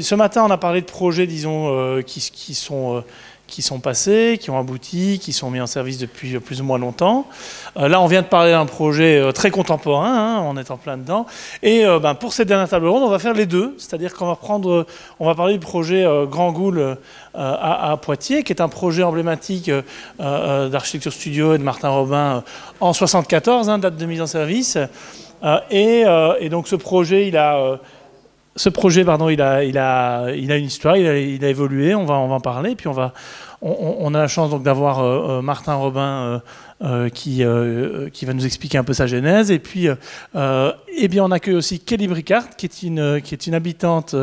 ce matin, on a parlé de projets, disons, qui sont passés, qui ont abouti, qui sont mis en service depuis plus ou moins longtemps. Là, on vient de parler d'un projet très contemporain, hein, on est en plein dedans. Et pour cette dernière table ronde, on va faire les deux, c'est-à-dire qu'on va parler du projet Grand Goul à Poitiers, qui est un projet emblématique d'Architecture Studio et de Martin Robin en 1974, hein, date de mise en service. Et donc ce projet, il a une histoire, il a évolué, on va en parler, puis on a la chance donc d'avoir Martin Robin qui va nous expliquer un peu sa genèse, et puis on accueille aussi Kelly Bricart, qui est une habitante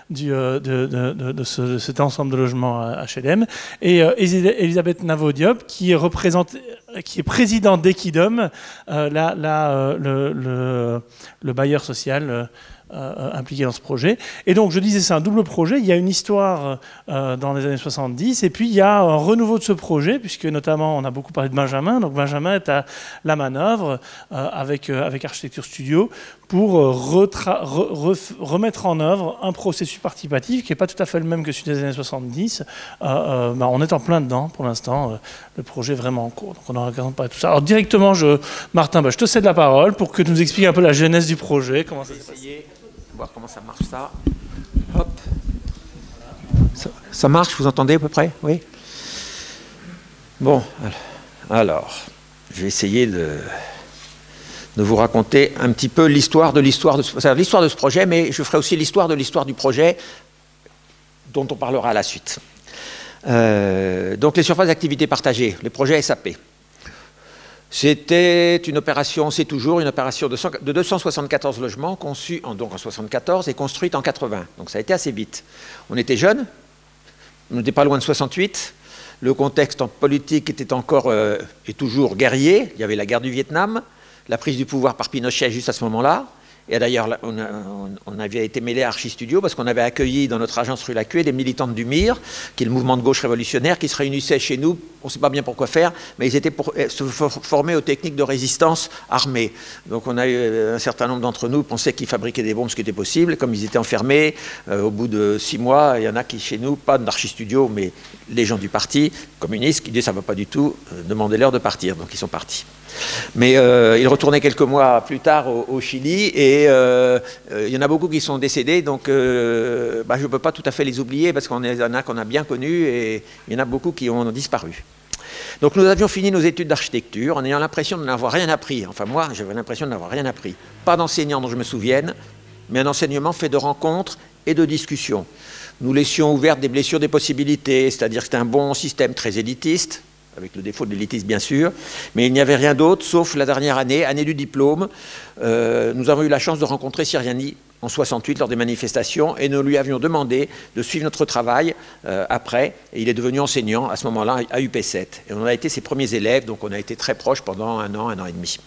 de cet ensemble de logements HLM, et Elisabeth Navo-Diop, qui est présidente d'Equidom, le bailleur social impliqué dans ce projet. Et donc, je disais, c'est un double projet. Il y a une histoire dans les années 70, et puis il y a un renouveau de ce projet, puisque notamment, on a beaucoup parlé de Benjamin. Donc, Benjamin est à la manœuvre avec Architecture Studio pour remettre en œuvre un processus participatif qui n'est pas tout à fait le même que celui des années 70. On est en plein dedans, pour l'instant. Le projet est vraiment en cours. Donc, on aura l'occasion de parler de tout ça. Alors, directement, Martin, je te cède la parole pour que tu nous expliques un peu la genèse du projet. Comment ça s'est passé. Voir comment ça marche, ça. Hop. Ça marche, vous entendez à peu près? Oui. Bon, alors, je vais essayer de vous raconter un petit peu l'histoire de ce projet, mais je ferai aussi l'histoire du projet dont on parlera à la suite. Donc, les surfaces d'activité partagées, les projets SAP. C'était une opération, c'est toujours une opération de 274 logements conçus en 1974 et construite en 80. Donc ça a été assez vite. On était jeunes, on n'était pas loin de 68. Le contexte en politique était encore et toujours guerrier. Il y avait la guerre du Vietnam, la prise du pouvoir par Pinochet juste à ce moment-là. Et d'ailleurs, on avait été mêlé à Archistudio parce qu'on avait accueilli dans notre agence rue Lacuée des militantes du MIR, qui est le mouvement de gauche révolutionnaire, qui se réunissaient chez nous. On ne sait pas bien pourquoi faire, mais ils étaient pour se former aux techniques de résistance armée. Donc on a eu un certain nombre d'entre nous pensaient qu'ils fabriquaient des bombes, ce qui était possible. Comme ils étaient enfermés, au bout de 6 mois, il y en a qui chez nous, pas d'Archistudio, mais les gens du parti communiste, qui disaient ça ne va pas du tout, demandez-leur de partir. Donc ils sont partis. Mais ils retournaient quelques mois plus tard au Chili et il y en a beaucoup qui sont décédés, donc je ne peux pas tout à fait les oublier parce qu'il y en a qu'on a bien connus et il y en a beaucoup qui ont disparu. Donc nous avions fini nos études d'architecture en ayant l'impression de n'avoir rien appris. Enfin moi, j'avais l'impression de n'avoir rien appris. Pas d'enseignant dont je me souvienne, mais un enseignement fait de rencontres et de discussions. Nous laissions ouvertes des blessures des possibilités, c'est-à-dire que c'était un bon système très élitiste, avec le défaut de l'élitisme bien sûr, mais il n'y avait rien d'autre, sauf la dernière année du diplôme. Nous avons eu la chance de rencontrer Siriani en 68 lors des manifestations, et nous lui avions demandé de suivre notre travail après, et il est devenu enseignant à ce moment-là à UP7. Et on a été ses premiers élèves, donc on a été très proches pendant un an et demi.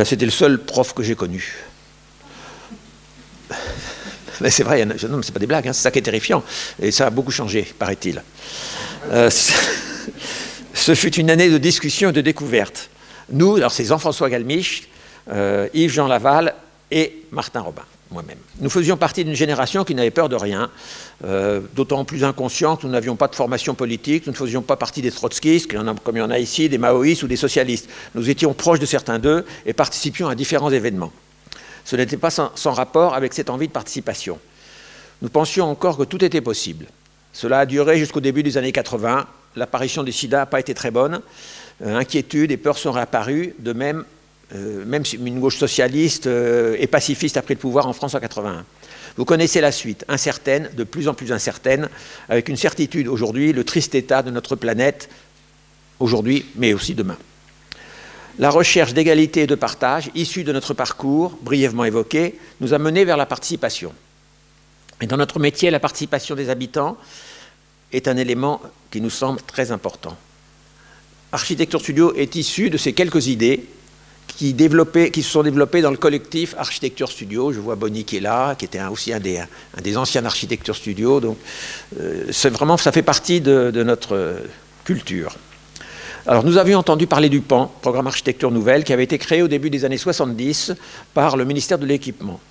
C'était le seul prof que j'ai connu. Mais c'est vrai, non, c'est pas des blagues, hein, c'est ça qui est terrifiant, et ça a beaucoup changé, paraît-il. Ce fut une année de discussion et de découverte. Nous, alors c'est Jean-François Galmiche, Yves-Jean Laval et Martin Robin, moi-même. Nous faisions partie d'une génération qui n'avait peur de rien, d'autant plus inconscient que nous n'avions pas de formation politique, nous ne faisions pas partie des trotskistes, comme il y en a ici, des maoïstes ou des socialistes. Nous étions proches de certains d'eux et participions à différents événements. Ce n'était pas sans rapport avec cette envie de participation. Nous pensions encore que tout était possible. Cela a duré jusqu'au début des années 80. L'apparition du sida n'a pas été très bonne. Inquiétudes et peurs sont réapparues. De même, même si une gauche socialiste et pacifiste a pris le pouvoir en France en 81. Vous connaissez la suite, incertaine, de plus en plus incertaine, avec une certitude aujourd'hui, le triste état de notre planète, aujourd'hui, mais aussi demain. La recherche d'égalité et de partage, issue de notre parcours, brièvement évoqué, nous a menés vers la participation. Et dans notre métier, la participation des habitants est un élément qui nous semble très important. Architecture Studio est issu de ces quelques idées qui se sont développées dans le collectif Architecture Studio. Je vois Bonnie qui est là, qui était aussi un des anciens Architecture Studio. Donc, ça fait partie de notre culture. Alors, nous avions entendu parler du PAN, Programme Architecture Nouvelle, qui avait été créé au début des années 70 par le ministère de l'Équipement.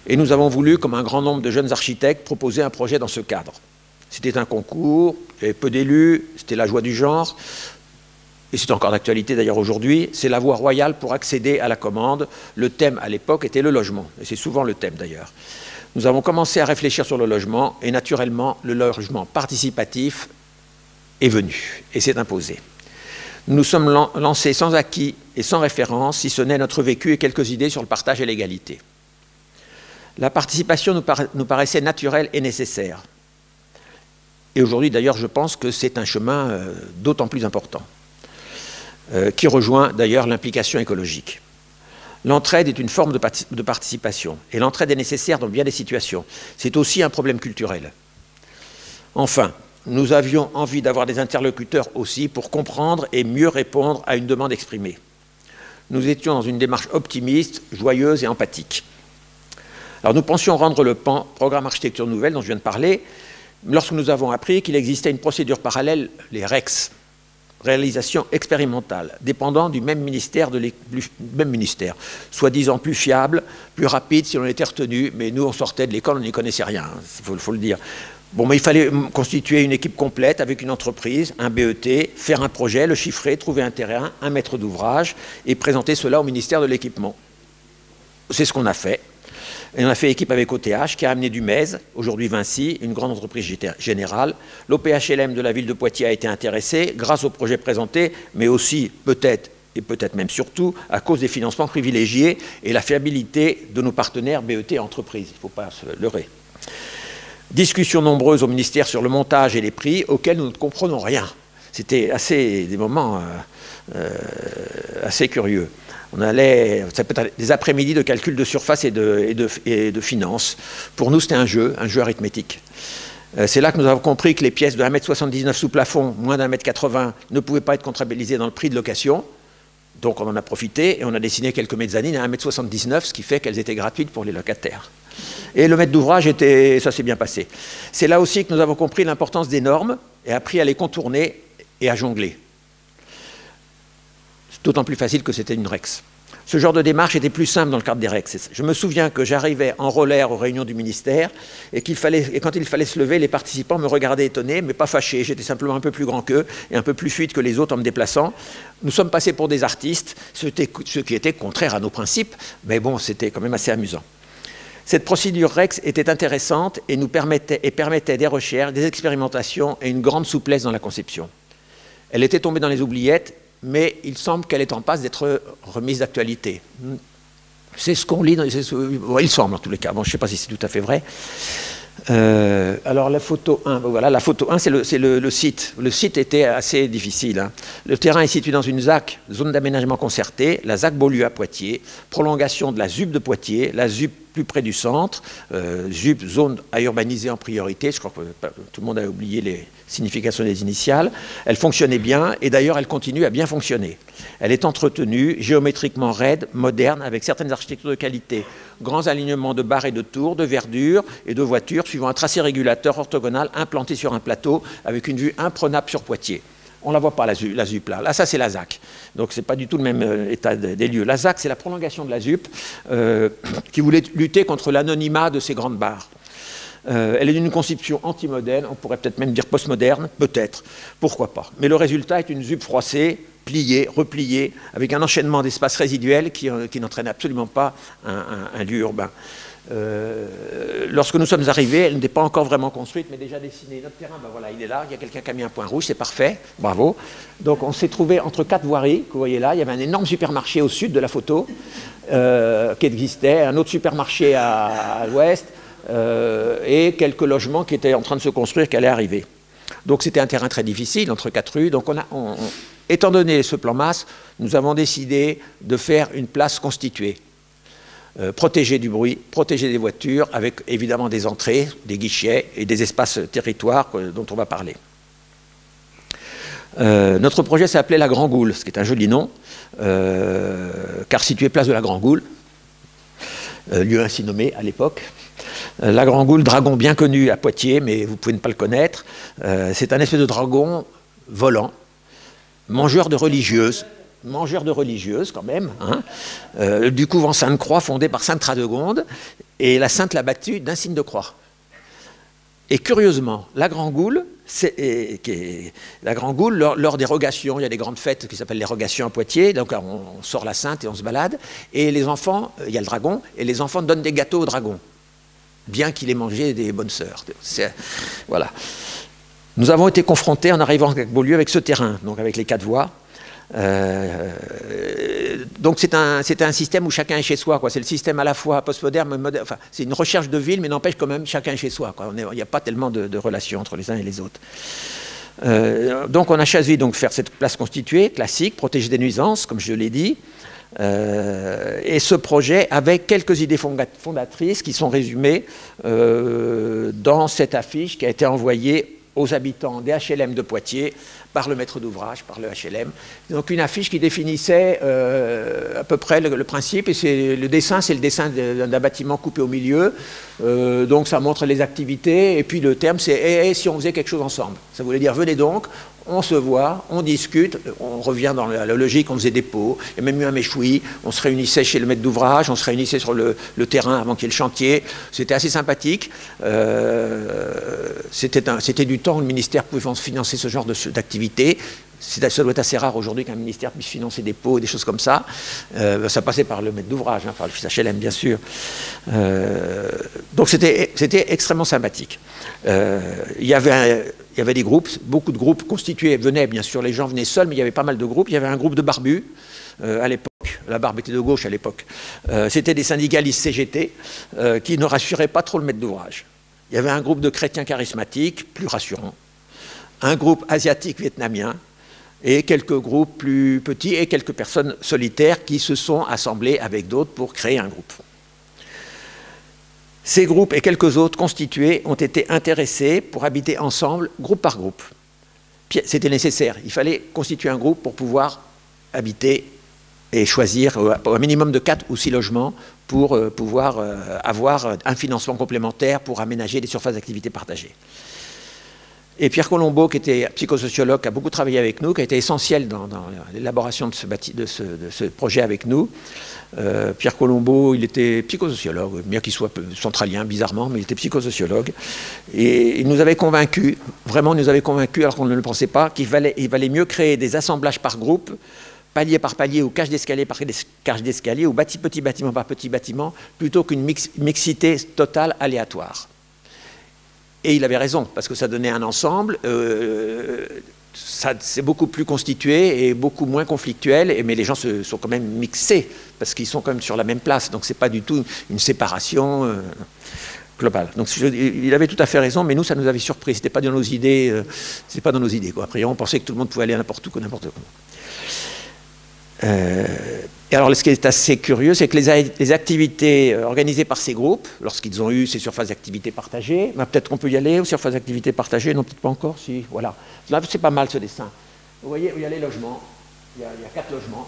Et nous avons voulu, comme un grand nombre de jeunes architectes, proposer un projet dans ce cadre. C'était un concours, il y avait peu d'élus, c'était la joie du genre, et c'est encore d'actualité d'ailleurs aujourd'hui, c'est la voie royale pour accéder à la commande. Le thème à l'époque était le logement, et c'est souvent le thème d'ailleurs. Nous avons commencé à réfléchir sur le logement, et naturellement, le logement participatif est venu, et s'est imposé. Nous nous sommes lancés sans acquis et sans référence, si ce n'est notre vécu et quelques idées sur le partage et l'égalité. La participation nous paraissait naturelle et nécessaire. Et aujourd'hui, d'ailleurs, je pense que c'est un chemin d'autant plus important, qui rejoint d'ailleurs l'implication écologique. L'entraide est une forme de participation, et l'entraide est nécessaire dans bien des situations. C'est aussi un problème culturel. Enfin, nous avions envie d'avoir des interlocuteurs aussi pour comprendre et mieux répondre à une demande exprimée. Nous étions dans une démarche optimiste, joyeuse et empathique. Alors nous pensions rendre le PAN, Programme Architecture Nouvelle, dont je viens de parler, lorsque nous avons appris qu'il existait une procédure parallèle, les REX, réalisation expérimentale, dépendant du même ministère, soi-disant plus fiable, plus rapide si on était retenu, mais nous on sortait de l'école, on n'y connaissait rien, il faut le dire. Bon, mais il fallait constituer une équipe complète avec une entreprise, un BET, faire un projet, le chiffrer, trouver un terrain, un maître d'ouvrage et présenter cela au ministère de l'Équipement. C'est ce qu'on a fait. Et on a fait équipe avec OTH qui a amené du MES, aujourd'hui Vinci, une grande entreprise générale. L'OPHLM de la ville de Poitiers a été intéressé grâce au projet présenté, mais aussi peut-être, et peut-être même surtout, à cause des financements privilégiés et la fiabilité de nos partenaires BET et entreprises. Il ne faut pas se leurrer. Discussions nombreuses au ministère sur le montage et les prix auxquels nous ne comprenons rien. C'était des moments assez curieux. On allait, ça peut être des après-midi de calcul de surface et de finances. Pour nous, c'était un jeu arithmétique. C'est là que nous avons compris que les pièces de 1,79 m sous plafond, moins d'1,80 m, ne pouvaient pas être comptabilisées dans le prix de location. Donc on en a profité et on a dessiné quelques mezzanines à 1,79 m, ce qui fait qu'elles étaient gratuites pour les locataires. Et le maître d'ouvrage, ça s'est bien passé. C'est là aussi que nous avons compris l'importance des normes et appris à les contourner et à jongler. D'autant plus facile que c'était une REX. Ce genre de démarche était plus simple dans le cadre des REX. Je me souviens que j'arrivais en roller aux réunions du ministère et quand il fallait se lever, les participants me regardaient étonnés, mais pas fâchés. J'étais simplement un peu plus grand qu'eux et un peu plus fluide que les autres en me déplaçant. Nous sommes passés pour des artistes, ce qui était contraire à nos principes, mais bon, c'était quand même assez amusant. Cette procédure REX était intéressante et permettait des recherches, des expérimentations et une grande souplesse dans la conception. Elle était tombée dans les oubliettes, mais il semble qu'elle est en passe d'être remise d'actualité. C'est ce qu'on lit, il semble en tous les cas, bon, je ne sais pas si c'est tout à fait vrai. Alors la photo 1, voilà, la photo 1 c'est le site. Le site était assez difficile. Hein. Le terrain est situé dans une ZAC, zone d'aménagement concerté, la ZAC Beaulieu à Poitiers, prolongation de la ZUP de Poitiers, la ZUP plus près du centre, ZUP, zone à urbaniser en priorité, je crois que tout le monde a oublié les significations des initiales. Elle fonctionnait bien et d'ailleurs elle continue à bien fonctionner. Elle est entretenue, géométriquement raide, moderne, avec certaines architectures de qualité. Grands alignements de barres et de tours, de verdure et de voitures, suivant un tracé régulateur orthogonal implanté sur un plateau avec une vue imprenable sur Poitiers. On ne la voit pas, la ZUP, là. Là, ça, c'est la ZAC. Donc, ce n'est pas du tout le même état des lieux. La ZAC, c'est la prolongation de la ZUP qui voulait lutter contre l'anonymat de ces grandes barres. Elle est d'une conception anti-moderne, on pourrait peut-être même dire postmoderne, peut-être, pourquoi pas. Mais le résultat est une ZUP froissée, pliée, repliée, avec un enchaînement d'espaces résiduels qui n'entraîne absolument pas un lieu urbain. Lorsque nous sommes arrivés, elle n'était pas encore vraiment construite, mais déjà dessinée. Notre terrain, ben voilà, il est là, il y a quelqu'un qui a mis un point rouge, c'est parfait, bravo. Donc on s'est trouvé entre 4 voiries, que vous voyez là, il y avait un énorme supermarché au sud de la photo, qui existait, un autre supermarché à l'ouest, et quelques logements qui étaient en train de se construire, qui allaient arriver. Donc c'était un terrain très difficile, entre 4 rues, donc étant donné ce plan masse, nous avons décidé de faire une place constituée. Protéger du bruit, protéger des voitures, avec évidemment des entrées, des guichets et des espaces territoires dont on va parler. Notre projet s'appelait La Grand Goule, ce qui est un joli nom, car situé place de la Grand Goule, lieu ainsi nommé à l'époque. La Grand Goule, dragon bien connu à Poitiers, mais vous pouvez ne pas le connaître. C'est un espèce de dragon volant, mangeur de religieuses quand même, hein, du couvent Sainte-Croix fondé par Sainte Radegonde, Et la sainte l'a battu d'un signe de croix. Et curieusement, la Grand Goule, lors des rogations, il y a des grandes fêtes qui s'appellent les rogations à Poitiers, donc on sort la sainte et on se balade, et les enfants, il y a le dragon, et les enfants donnent des gâteaux au dragon, bien qu'il ait mangé des bonnes sœurs. Voilà. Nous avons été confrontés en arrivant à Beaulieu avec ce terrain, donc avec les 4 voies. Donc c'est un système où chacun est chez soi, quoi. C'est le système à la fois postmoderne, moderne, enfin, c'est une recherche de ville, mais n'empêche quand même chacun est chez soi, quoi. Il n'y a pas tellement de relations entre les uns et les autres. Donc on a choisi de faire cette place constituée, classique, protégée des nuisances, comme je l'ai dit, et ce projet avec quelques idées fondatrices qui sont résumées dans cette affiche qui a été envoyée aux habitants des HLM de Poitiers par le maître d'ouvrage, par le HLM. Donc une affiche qui définissait à peu près le principe, et le dessin, c'est le dessin d'un bâtiment coupé au milieu, donc ça montre les activités, et puis le terme c'est si on faisait quelque chose ensemble. Ça voulait dire venez donc, on se voit, on discute, on revient dans la logique, on faisait des pots, il y a même eu un méchoui, on se réunissait chez le maître d'ouvrage, on se réunissait sur le terrain avant qu'il y ait le chantier, c'était assez sympathique, c'était du temps où le ministère pouvait financer ce genre d'activité. Ça doit être assez rare aujourd'hui qu'un ministère puisse financer des pots et des choses comme ça. Ça passait par le maître d'ouvrage, hein, par le fils HLM bien sûr. Donc c'était extrêmement sympathique. Il y avait des groupes, beaucoup de groupes constitués, venaient bien sûr, les gens venaient seuls, mais il y avait pas mal de groupes. Il y avait un groupe de barbus à l'époque, la barbe était de gauche à l'époque. C'était des syndicalistes CGT qui ne rassuraient pas trop le maître d'ouvrage. Il y avait un groupe de chrétiens charismatiques, plus rassurants. Un groupe asiatique vietnamien, et quelques groupes plus petits et quelques personnes solitaires qui se sont assemblés avec d'autres pour créer un groupe. Ces groupes et quelques autres constitués ont été intéressés pour habiter ensemble, groupe par groupe. C'était nécessaire, il fallait constituer un groupe pour pouvoir habiter et choisir un minimum de 4 ou 6 logements pour pouvoir avoir un financement complémentaire pour aménager des surfaces d'activité partagées. Et Pierre Colombo, qui était psychosociologue, qui a beaucoup travaillé avec nous, qui a été essentiel dans l'élaboration de ce projet avec nous. Pierre Colombo, il était psychosociologue, bien qu'il soit centralien, bizarrement, mais il était psychosociologue. Et il nous avait convaincus, vraiment il nous avait convaincus, alors qu'on ne le pensait pas, qu'il valait mieux créer des assemblages par groupe, palier par palier, ou cage d'escalier par cage d'escalier, ou petit bâtiment par petit bâtiment, plutôt qu'une mixité totale aléatoire. Et il avait raison, parce que ça donnait un ensemble, c'est beaucoup plus constitué et beaucoup moins conflictuel, mais les gens sont quand même mixés, parce qu'ils sont quand même sur la même place, donc ce n'est pas du tout une séparation globale. Donc il avait tout à fait raison, mais nous, ça nous avait surpris, ce n'était pas dans nos idées, quoi. Après, on pensait que tout le monde pouvait aller n'importe où, n'importe comment. Et alors, ce qui est assez curieux, c'est que les activités organisées par ces groupes, lorsqu'ils ont eu ces surfaces d'activité partagées, peut-être qu'on peut y aller aux surfaces d'activité partagées, non, peut-être pas encore, si, voilà. Là, c'est pas mal ce dessin. Vous voyez, il y a les logements, il y a 4 logements,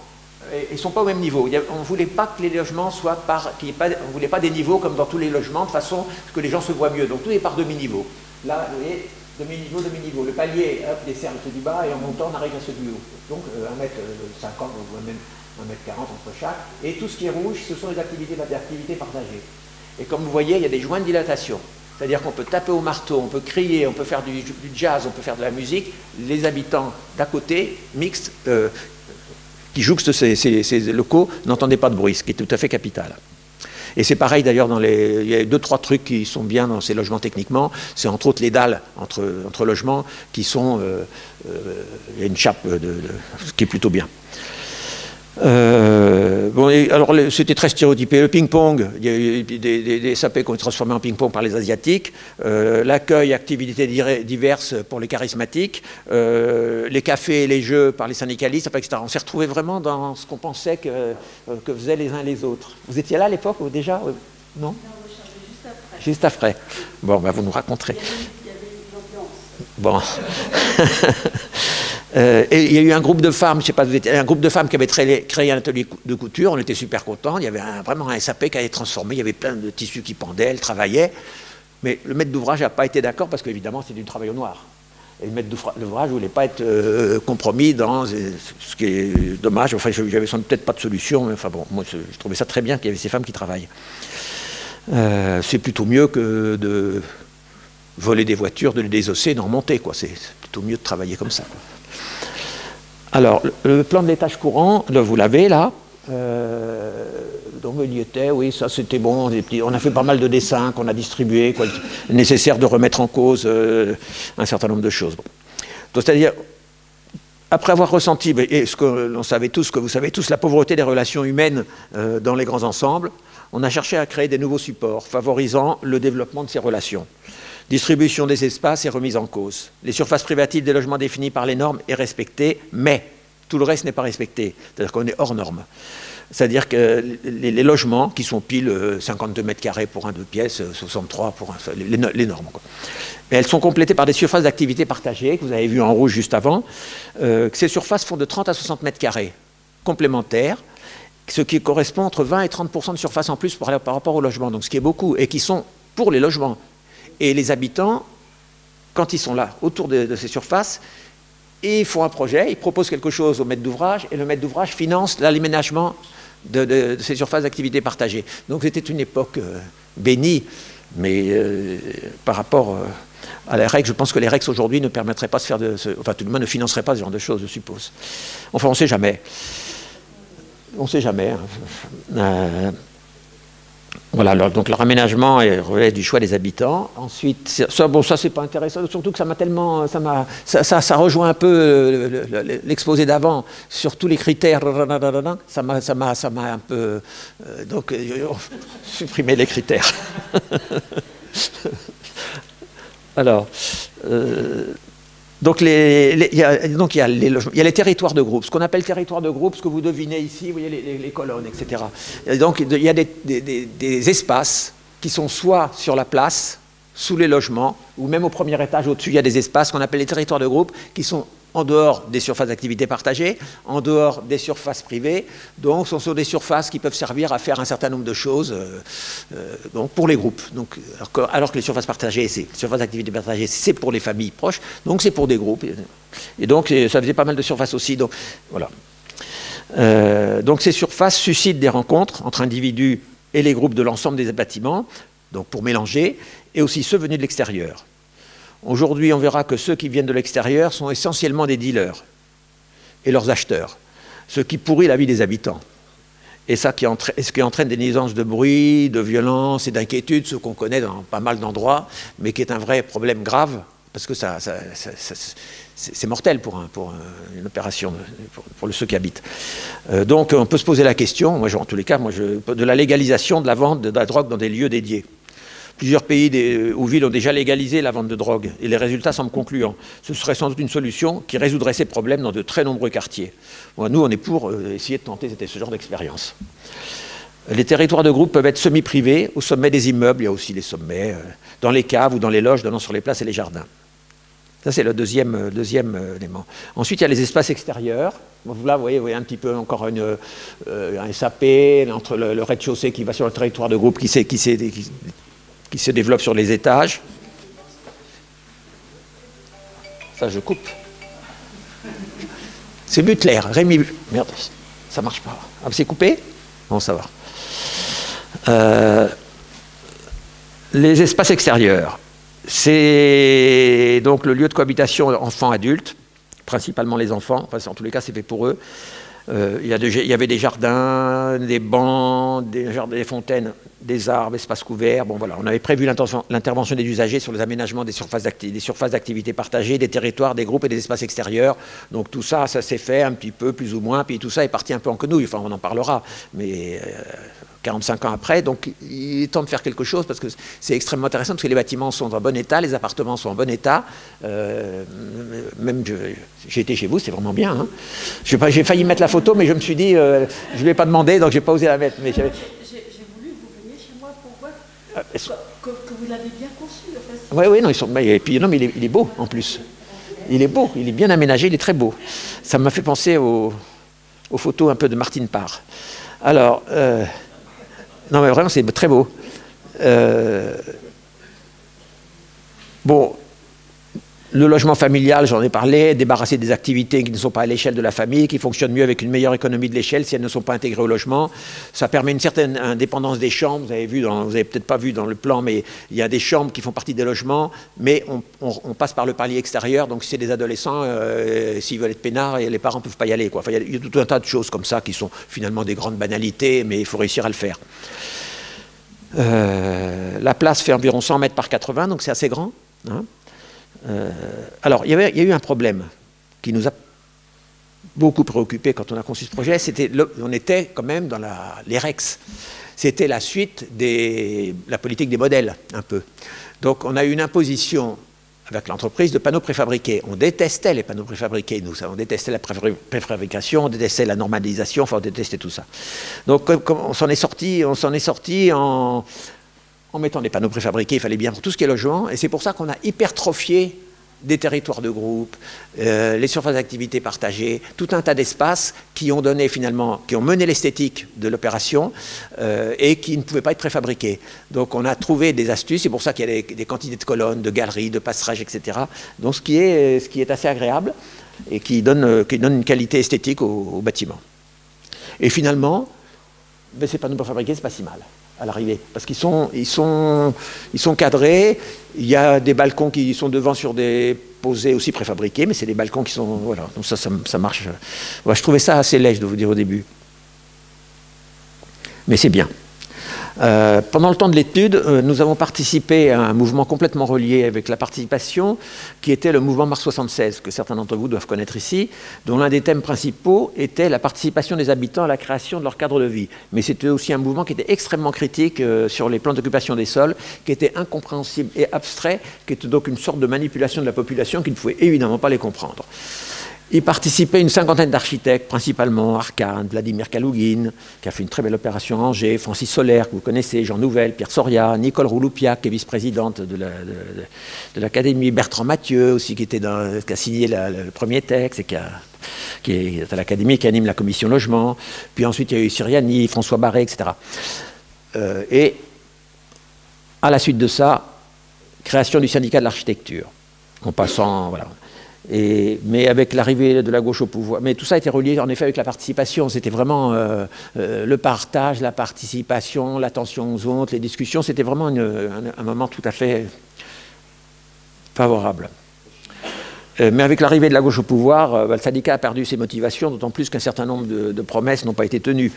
et ils ne sont pas au même niveau. On ne voulait pas que les logements soient on ne voulait pas des niveaux comme dans tous les logements, de façon que les gens se voient mieux. Donc tout est par demi-niveau. Là, vous voyez, demi-niveau. Le palier, hop, dessert ceux du bas, et en montant, on arrive à ceux du haut. Donc 1m50 ou même 1m40 entre chaque. Et tout ce qui est rouge, ce sont les activités partagées. Et comme vous voyez, il y a des joints de dilatation. C'est-à-dire qu'on peut taper au marteau, on peut crier, on peut faire du jazz, on peut faire de la musique. Les habitants d'à côté, mixtes, qui jouxtent ces locaux, n'entendaient pas de bruit, ce qui est tout à fait capital. Et c'est pareil d'ailleurs, il y a 2-3 trucs qui sont bien dans ces logements techniquement. C'est entre autres les dalles entre logements qui sont... il y a une chape qui est plutôt bien. Alors c'était très stéréotypé. Le ping-pong, il y a eu des SAP qui ont été transformés en ping-pong par les Asiatiques. L'accueil, activités diverses pour les charismatiques. Les cafés et les jeux par les syndicalistes, etc. On s'est retrouvés vraiment dans ce qu'on pensait que faisaient les uns les autres. Vous étiez là à l'époque déjà? Non, juste après. Bon, vous nous raconterez. Il y avait une ambiance. Bon. Et il y a eu un groupe de femmes, je ne sais pas, un groupe de femmes qui avait créé un atelier de couture, on était super contents, il y avait vraiment un SAP qui avait transformé, il y avait plein de tissus qui pendaient, elles travaillaient, mais le maître d'ouvrage n'a pas été d'accord parce qu'évidemment c'est du travail au noir. Et le maître d'ouvrage ne voulait pas être compromis dans ce qui est dommage, enfin j'avais sans doute peut-être pas de solution, mais enfin bon, moi je trouvais ça très bien qu'il y avait ces femmes qui travaillent. C'est plutôt mieux que de voler des voitures, de les désosser, d'en remonter, quoi. C'est plutôt mieux de travailler comme ça, quoi. Alors, le plan de l'étage courant, là, vous l'avez là. Donc il y était, oui, ça c'était bon. On a fait pas mal de dessins qu'on a distribués, quoi. Nécessaire de remettre en cause un certain nombre de choses. Bon. Donc c'est-à-dire, après avoir ressenti, et ce que l'on savait tous, ce que vous savez tous, la pauvreté des relations humaines dans les grands ensembles, on a cherché à créer des nouveaux supports favorisant le développement de ces relations. Distribution des espaces est remise en cause. Les surfaces privatives des logements définies par les normes est respectée, mais tout le reste n'est pas respecté. C'est-à-dire qu'on est hors norme. C'est-à-dire que les logements, qui sont pile 52 mètres carrés pour un 2 pièces, 63 pour les normes, quoi. Mais elles sont complétées par des surfaces d'activité partagées, que vous avez vu en rouge juste avant. Ces surfaces font de 30 à 60 mètres carrés complémentaires, ce qui correspond entre 20 et 30% de surface en plus par rapport au logement, donc ce qui est beaucoup, et qui sont pour les logements. Et les habitants, quand ils sont là, autour de ces surfaces, ils font un projet, ils proposent quelque chose au maître d'ouvrage, et le maître d'ouvrage finance l'aménagement de ces surfaces d'activité partagées. Donc c'était une époque bénie, mais par rapport à les règles, je pense que les règles aujourd'hui ne permettraient pas de faire enfin tout le monde ne financerait pas ce genre de choses, je suppose. Enfin, on ne sait jamais. On ne sait jamais. Voilà, donc le raménagement relève du choix des habitants. Ensuite, ça c'est pas intéressant, surtout que ça rejoint un peu l'exposé d'avant sur tous les critères. Ça m'a un peu donc supprimé les critères. Alors. Donc, il y a les territoires de groupe. Ce qu'on appelle territoire de groupe, ce que vous devinez ici, vous voyez les colonnes, etc. Et donc, il y a des espaces qui sont soit sur la place, sous les logements, ou même au premier étage, au-dessus, il y a des espaces qu'on appelle les territoires de groupe, qui sont en dehors des surfaces d'activité partagées, en dehors des surfaces privées, donc ce sont des surfaces qui peuvent servir à faire un certain nombre de choses donc pour les groupes. Donc, alors que les surfaces partagées, les surfaces d'activité partagées, c'est pour les familles proches, donc c'est pour des groupes. Et donc ça faisait pas mal de surfaces aussi. Donc voilà. Donc ces surfaces suscitent des rencontres entre individus et les groupes de l'ensemble des bâtiments, donc pour mélanger, et aussi ceux venus de l'extérieur. Aujourd'hui, on verra que ceux qui viennent de l'extérieur sont essentiellement des dealers et leurs acheteurs, ce qui pourrit la vie des habitants. Et ce qui entraîne des nuisances de bruit, de violence et d'inquiétude, ce qu'on connaît dans pas mal d'endroits, mais qui est un vrai problème grave, parce que c'est mortel pour une opération, pour ceux qui habitent. Donc on peut se poser la question, en tous les cas, de la légalisation de la vente de la drogue dans des lieux dédiés. Plusieurs pays ou villes ont déjà légalisé la vente de drogue et les résultats semblent concluants. Ce serait sans doute une solution qui résoudrait ces problèmes dans de très nombreux quartiers. Bon, nous, on est pour essayer de tenter ce genre d'expérience. Les territoires de groupe peuvent être semi-privés au sommet des immeubles. Il y a aussi les sommets dans les caves ou dans les loges donnant sur les places et les jardins. Ça, c'est le deuxième élément. Ensuite, il y a les espaces extérieurs. Là, vous voyez un petit peu encore un SAP entre le rez-de-chaussée qui va sur le territoire de groupe qui se développe sur les étages. Ça, je coupe. C'est Butler, Rémi. Merde, ça marche pas. Ah, c'est coupé? Bon, ça va. Les espaces extérieurs. C'est donc le lieu de cohabitation enfants-adultes, principalement les enfants. Enfin, en tous les cas, c'est fait pour eux. Il y avait des jardins, des bancs, des fontaines, des arbres, espaces couverts. Bon, voilà, on avait prévu l'intervention des usagers sur les aménagements des surfaces d'activité partagées, des territoires, des groupes et des espaces extérieurs. Donc tout ça, ça s'est fait un petit peu, plus ou moins. Puis tout ça est parti un peu en quenouille. Enfin, on en parlera. Mais 45 ans après, donc il est temps de faire quelque chose parce que c'est extrêmement intéressant parce que les bâtiments sont en bon état, les appartements sont en bon état. Même j'ai été chez vous, c'est vraiment bien. Hein. J'ai failli mettre la photo, mais je me suis dit, je ne l'ai pas demandé, donc je n'ai pas osé la mettre. Mais j'ai voulu que vous veniez chez moi pour voir que vous l'avez bien conçu. Oui, non, ils sont. Et puis non, mais il est beau en plus. Il est beau, il est bien aménagé, il est très beau. Ça m'a fait penser aux photos un peu de Martine Parr. Alors. Non, mais vraiment, c'est très beau. Bon, Le logement familial, j'en ai parlé, débarrasser des activités qui ne sont pas à l'échelle de la famille, qui fonctionnent mieux avec une meilleure économie de l'échelle si elles ne sont pas intégrées au logement. Ça permet une certaine indépendance des chambres. Vous avez peut-être pas vu dans le plan, mais il y a des chambres qui font partie des logements, mais on passe par le palier extérieur. Donc si c'est des adolescents, s'ils veulent être peinards, les parents ne peuvent pas y aller, quoi. Enfin, il y a tout un tas de choses comme ça qui sont finalement des grandes banalités, mais il faut réussir à le faire. La place fait environ 100 mètres par 80, donc c'est assez grand, hein. Alors, il y a eu un problème qui nous a beaucoup préoccupé quand on a conçu ce projet. On était quand même dans les REX. C'était la suite de la politique des modèles, un peu. Donc, on a eu une imposition avec l'entreprise de panneaux préfabriqués. On détestait les panneaux préfabriqués, nous. On détestait la préfabrication, on détestait la normalisation, enfin, on détestait tout ça. Donc, on s'en est sorti en mettant des panneaux préfabriqués, il fallait bien pour tout ce qui est logement, et c'est pour ça qu'on a hypertrophié des territoires de groupe, les surfaces d'activité partagées, tout un tas d'espaces qui ont mené l'esthétique de l'opération et qui ne pouvaient pas être préfabriqués. Donc on a trouvé des astuces, c'est pour ça qu'il y a des quantités de colonnes, de galeries, de passerelles, etc. Donc ce qui est assez agréable et qui donne une qualité esthétique au bâtiment. Et finalement, ces panneaux préfabriqués, c'est pas si mal à l'arrivée, parce qu'ils sont cadrés, il y a des balcons qui sont devant sur des posés aussi préfabriqués, mais c'est des balcons qui sont... Voilà, donc ça marche. Ouais, je trouvais ça assez laid, je dois vous dire, au début. Mais c'est bien. Pendant le temps de l'étude, nous avons participé à un mouvement complètement relié avec la participation, qui était le mouvement Mars 76, que certains d'entre vous doivent connaître ici, dont l'un des thèmes principaux était la participation des habitants à la création de leur cadre de vie. Mais c'était aussi un mouvement qui était extrêmement critique sur les plans d'occupation des sols, qui était incompréhensible et abstrait, qui était donc une sorte de manipulation de la population qui ne pouvait évidemment pas les comprendre. Y participaient une cinquantaine d'architectes, principalement Arcane, Vladimir Kalougine, qui a fait une très belle opération à Angers, Francis Solaire, que vous connaissez, Jean Nouvel, Pierre Soria, Nicole Rouloupiac, qui est vice-présidente de l'Académie, Bertrand Mathieu, aussi, qui a signé le premier texte et qui est à l'Académie, qui anime la commission logement. Puis ensuite, il y a eu Siriani, François Barré, etc. Et à la suite de ça, création du syndicat de l'architecture, en passant... Voilà. Mais avec l'arrivée de la gauche au pouvoir, mais tout ça a été relié en effet avec la participation, c'était vraiment le partage, la participation, l'attention aux autres, les discussions, c'était vraiment un moment tout à fait favorable. Mais avec l'arrivée de la gauche au pouvoir, le syndicat a perdu ses motivations, d'autant plus qu'un certain nombre de promesses n'ont pas été tenues.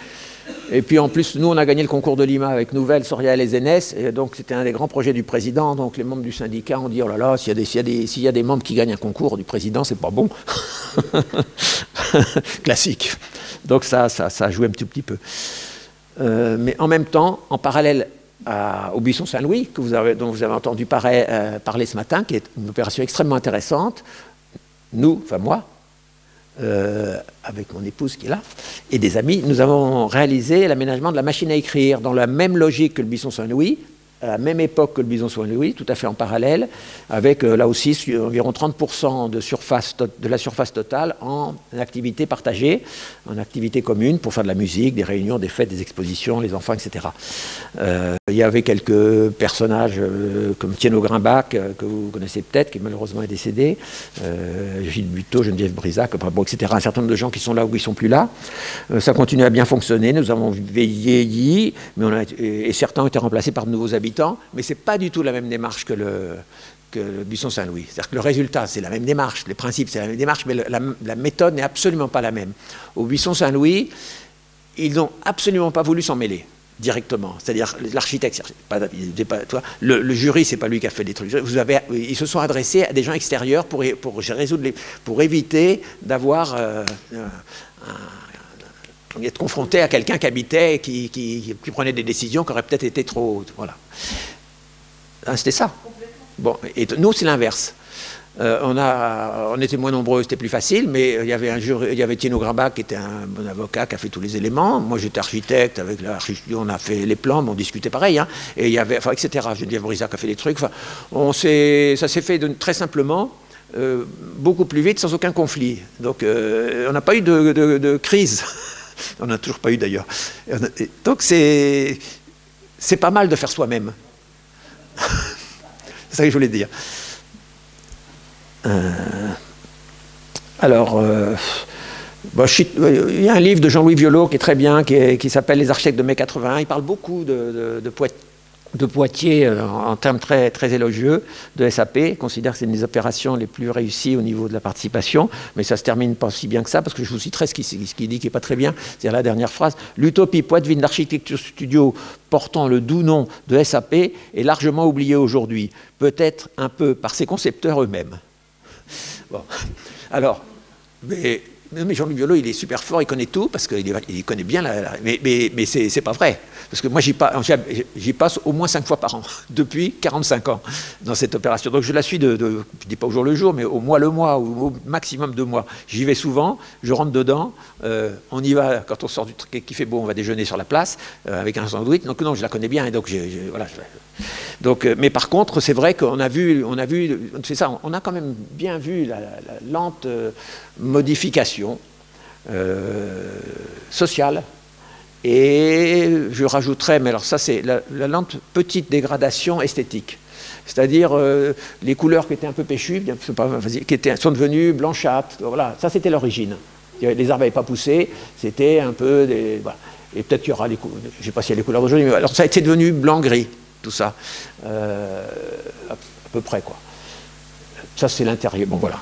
Et puis en plus, nous on a gagné le concours de Lima avec Nouvelle, Soria et les NS, et donc c'était un des grands projets du président, donc les membres du syndicat ont dit oh là là, s'il y a des membres qui gagnent un concours du président, c'est pas bon. Classique. Donc ça a joué un tout petit peu. Mais en même temps, en parallèle au Buisson Saint-Louis, dont vous avez entendu parler ce matin, qui est une opération extrêmement intéressante, moi, avec mon épouse qui est là, et des amis, nous avons réalisé l'aménagement de la machine à écrire dans la même logique que le Buisson Saint-Louis, à la même époque que le Buisson Saint-Louis, tout à fait en parallèle, avec là aussi environ 30% de la surface totale en activité partagée, en activité commune pour faire de la musique, des réunions, des fêtes, des expositions, les enfants, etc. Il y avait quelques personnages comme Thienot Grimbach, que vous connaissez peut-être, qui malheureusement est décédé, Gilles Buteau, Geneviève Brisac, etc. Un certain nombre de gens qui sont là ou qui ne sont plus là. Ça continue à bien fonctionner, nous avons vieilli, et certains ont été remplacés par de nouveaux habitants. Mais ce n'est pas du tout la même démarche que le Buisson Saint-Louis. C'est-à-dire que le résultat, c'est la même démarche, les principes, c'est la même démarche, mais la méthode n'est absolument pas la même. Au Buisson Saint-Louis, ils n'ont absolument pas voulu s'en mêler directement. C'est-à-dire l'architecte, le jury, c'est pas lui qui a fait des trucs. Ils se sont adressés à des gens extérieurs pour éviter d'avoir... être confronté à quelqu'un qui habitait, qui prenait des décisions qui auraient peut-être été trop... Voilà. C'était ça. Bon, et nous, c'est l'inverse. On était moins nombreux, c'était plus facile, mais il y avait un jury, il y avait Thienot Grimbach qui était un bon avocat qui a fait tous les éléments. Moi, j'étais architecte, avec l'architecture, on a fait les plans, mais on discutait pareil. Hein, et il y avait, etc. Geneviève Brisac a fait des trucs. Ça s'est fait très simplement. Beaucoup plus vite, sans aucun conflit. Donc, on n'a pas eu de crise. On n'a toujours pas eu d'ailleurs. Donc c'est pas mal de faire soi-même. C'est ça que je voulais dire. Alors, il y a un livre de Jean-Louis Violot qui est très bien, qui s'appelle Les architectes de mai 81. Il parle beaucoup de Poitiers en termes très, très élogieux de SAP. Il considère que c'est une des opérations les plus réussies au niveau de la participation, mais ça ne se termine pas si bien que ça, parce que je vous citerai ce qu'il dit qui n'est pas très bien, c'est-à-dire la dernière phrase. L'utopie poitevine d'Architecture Studio portant le doux nom de SAP est largement oubliée aujourd'hui, peut-être un peu par ses concepteurs eux-mêmes. Bon. Alors, mais Jean-Louis Violot, il est super fort, il connaît tout, parce qu'il connaît bien mais c'est pas vrai. Parce que moi, j'y passe au moins 5 fois par an, depuis 45 ans, dans cette opération. Donc je la suis je ne dis pas au jour le jour, mais au mois le mois, ou au maximum 2 mois. J'y vais souvent, je rentre dedans, on y va, quand on sort du truc qui fait beau, on va déjeuner sur la place, avec un sandwich. Donc non, je la connais bien, et donc voilà. Donc, mais par contre, c'est vrai qu'on a vu, c'est ça, on a quand même bien vu la lente modification sociale. Et je rajouterais, mais alors ça c'est la lente petite dégradation esthétique. C'est-à-dire les couleurs qui étaient un peu péchues, sont devenues blanchâtres. Voilà, ça c'était l'origine. Les arbres n'avaient pas poussé, c'était un peu des... Voilà. Et peut-être qu'il y aura les couleurs, je ne sais pas s'il y a les couleurs d'aujourd'hui, mais alors ça a été devenu blanc-gris, tout ça. À peu près, quoi. Ça c'est l'intérieur, bon voilà.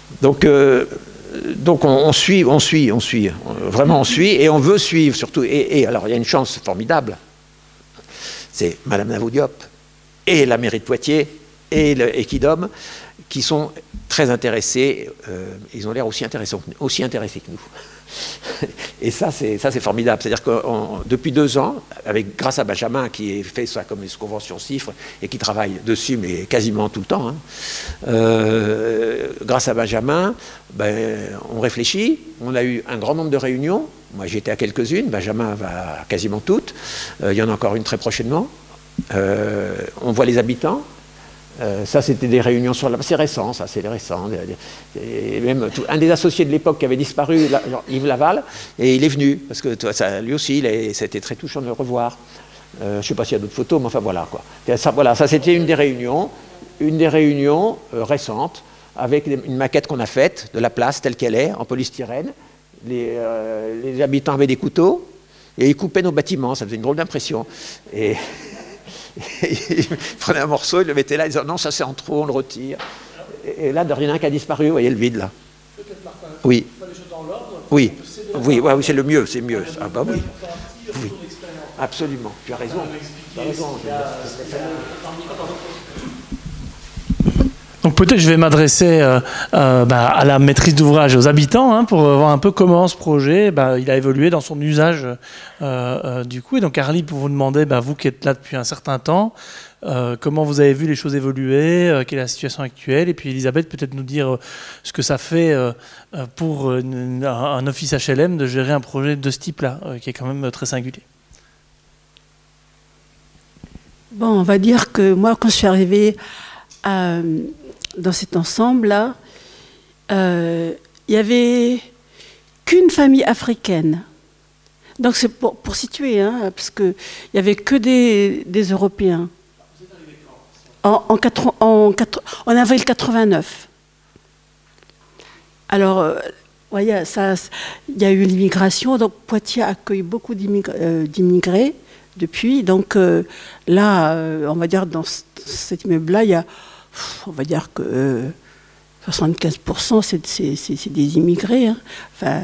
Donc on suit, vraiment on suit, et on veut suivre surtout. Et alors il y a une chance formidable, c'est Madame Navou-Diop et la mairie de Poitiers et l'Equidom qui sont très intéressés. Ils ont l'air aussi intéressés que nous. Et ça c'est formidable. C'est-à-dire que depuis 2 ans, grâce à Benjamin qui fait sa convention CIFRE et qui travaille dessus mais quasiment tout le temps, hein, grâce à Benjamin, on réfléchit. On a eu un grand nombre de réunions. Moi j'étais à quelques-unes, Benjamin va à quasiment toutes. Il y en a encore une très prochainement. On voit les habitants. Ça, c'était des réunions sur la... C'est récent, ça, c'est récent. Et même un des associés de l'époque qui avait disparu, Yves Laval, et il est venu, parce que lui aussi, c'était très touchant de le revoir. Je ne sais pas s'il y a d'autres photos, mais enfin voilà, quoi. Ça c'était une des réunions récentes, avec une maquette qu'on a faite de la place telle qu'elle est, en polystyrène. Les habitants avaient des couteaux, et ils coupaient nos bâtiments, ça faisait une drôle d'impression. Et... il prenait un morceau, il le mettait là, il disait non, ça c'est en trop, on le retire. Et là, de rien qui a disparu, vous voyez le vide là. Oui. Oui, c'est le mieux, c'est mieux. Ah bah oui. Oui. Absolument, tu as raison. Tu as raison. Donc peut-être je vais m'adresser à la maîtrise d'ouvrage et aux habitants, hein, pour voir un peu comment ce projet il a évolué dans son usage du coup. Et donc Carly, pour vous demander, vous qui êtes là depuis un certain temps, comment vous avez vu les choses évoluer, quelle est la situation actuelle, et puis Elisabeth peut-être nous dire ce que ça fait pour un office HLM de gérer un projet de ce type-là, qui est quand même très singulier. Bon, on va dire que moi, quand je suis arrivée dans cet ensemble-là, il n'y avait qu'une famille africaine. Donc c'est pour situer, hein, parce qu'il n'y avait que des Européens. En avril 89. Alors, voyez, il y a eu l'immigration, donc Poitiers accueille beaucoup d'immigrés depuis. Donc là, on va dire, dans cet immeuble-là, il y a, on va dire que 75%, c'est des immigrés. Hein. Enfin,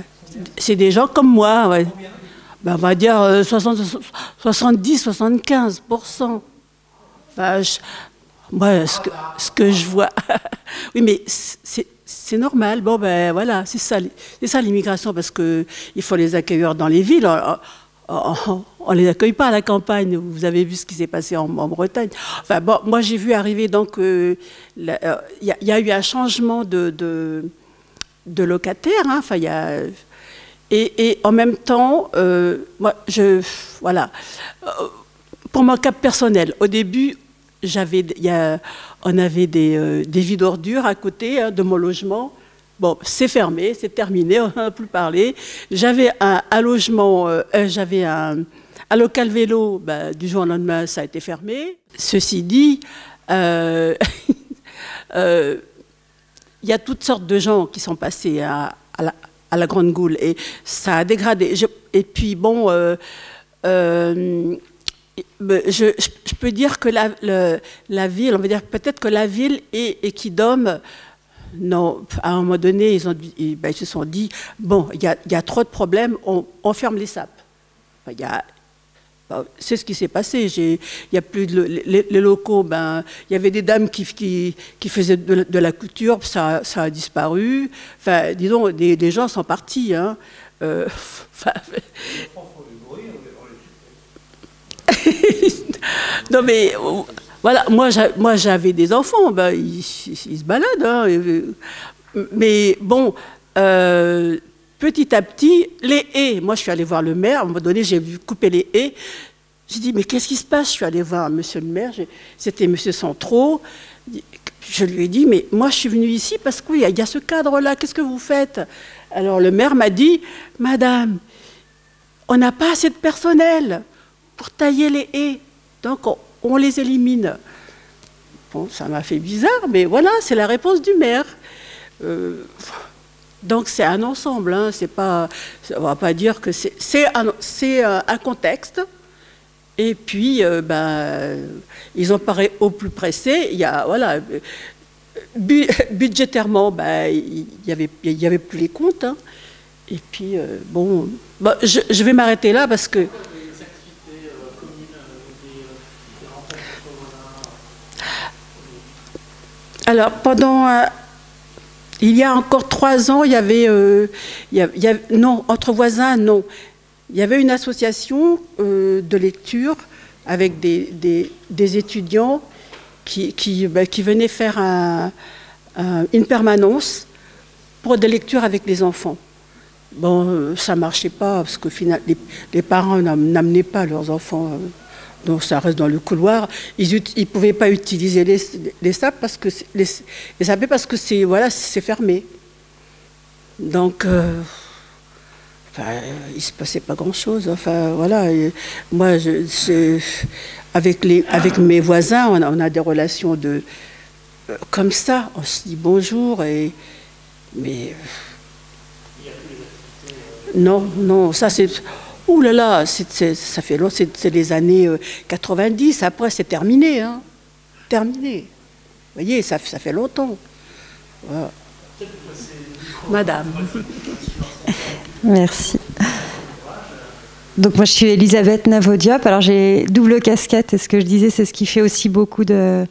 c'est des gens comme moi. Ouais. On va dire 70-75%. Moi, ce que je vois... oui, mais c'est normal. Bon, voilà, c'est ça l'immigration, parce qu'il faut les accueillir dans les villes. On ne les accueille pas à la campagne. Vous avez vu ce qui s'est passé en Bretagne. Enfin, bon, moi, j'ai vu arriver, donc, il y a eu un changement de locataires. Hein, enfin, et en même temps, moi, voilà. Pour mon cas personnel, au début, on avait des vides d'ordures à côté de mon logement. Bon, c'est fermé, c'est terminé, on n'en a plus parlé. J'avais un logement, j'avais un local vélo, du jour au lendemain, ça a été fermé. Ceci dit, il il y a toutes sortes de gens qui sont passés à la Grande Goule et ça a dégradé. Et puis bon, je peux dire que la ville, on va dire peut-être que la ville et Equidom, non, à un moment donné, ils se sont dit, bon, il y a trop de problèmes, on ferme les SAP. C'est ce qui s'est passé. Il y a plus les locaux. Ben, il y avait des dames qui faisaient de la couture, ça a disparu. Enfin, disons, des gens sont partis. Hein. Non mais voilà, moi j'avais des enfants. Ben, ils se baladent. Hein. Mais bon. Petit à petit, les haies, moi je suis allée voir le maire, à un moment donné j'ai vu couper les haies, j'ai dit mais qu'est-ce qui se passe? Je suis allée voir monsieur le maire, c'était monsieur Centraux, je lui ai dit mais moi je suis venue ici parce qu'il y a ce cadre-là, qu'est-ce que vous faites? Alors le maire m'a dit, madame, on n'a pas assez de personnel pour tailler les haies, donc on les élimine. Bon, ça m'a fait bizarre, mais voilà, c'est la réponse du maire. Donc c'est un ensemble, hein, c'est pas, on ne va pas dire que c'est un contexte. Et puis, ils ont parlé au plus pressé. Il y a, voilà, budgétairement, il y avait plus les comptes. Hein. Et puis, bon, je vais m'arrêter là parce que. Alors, il y a encore 3 ans, il y avait non, entre voisins, non. Il y avait une association de lecture avec des étudiants qui venaient faire une permanence pour des lectures avec les enfants. Bon, ça ne marchait pas parce que les parents n'amenaient pas leurs enfants. Donc ça reste dans le couloir. Ils ne pouvaient pas utiliser les SAP parce que c'est voilà, c'est fermé. Donc il ne se passait pas grand-chose. Enfin voilà. Moi, avec mes voisins, on a des relations comme ça. On se dit bonjour mais non, ça c'est. Ouh là là, ça fait long, c'est les années 90, après c'est terminé. Hein. Terminé. Vous voyez, ça fait longtemps. Voilà. Madame. Merci. Donc moi je suis Elisabeth Navodiop, alors j'ai double casquette, et ce que je disais c'est ce qui fait aussi beaucoup de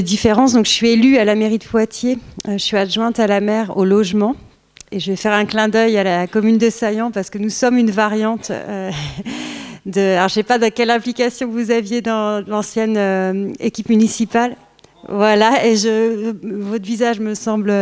différence. Donc je suis élue à la mairie de Poitiers, je suis adjointe à la maire au logement. Et je vais faire un clin d'œil à la commune de Saillant parce que nous sommes une variante alors je ne sais pas de quelle implication vous aviez dans l'ancienne équipe municipale. Voilà, et votre visage me semble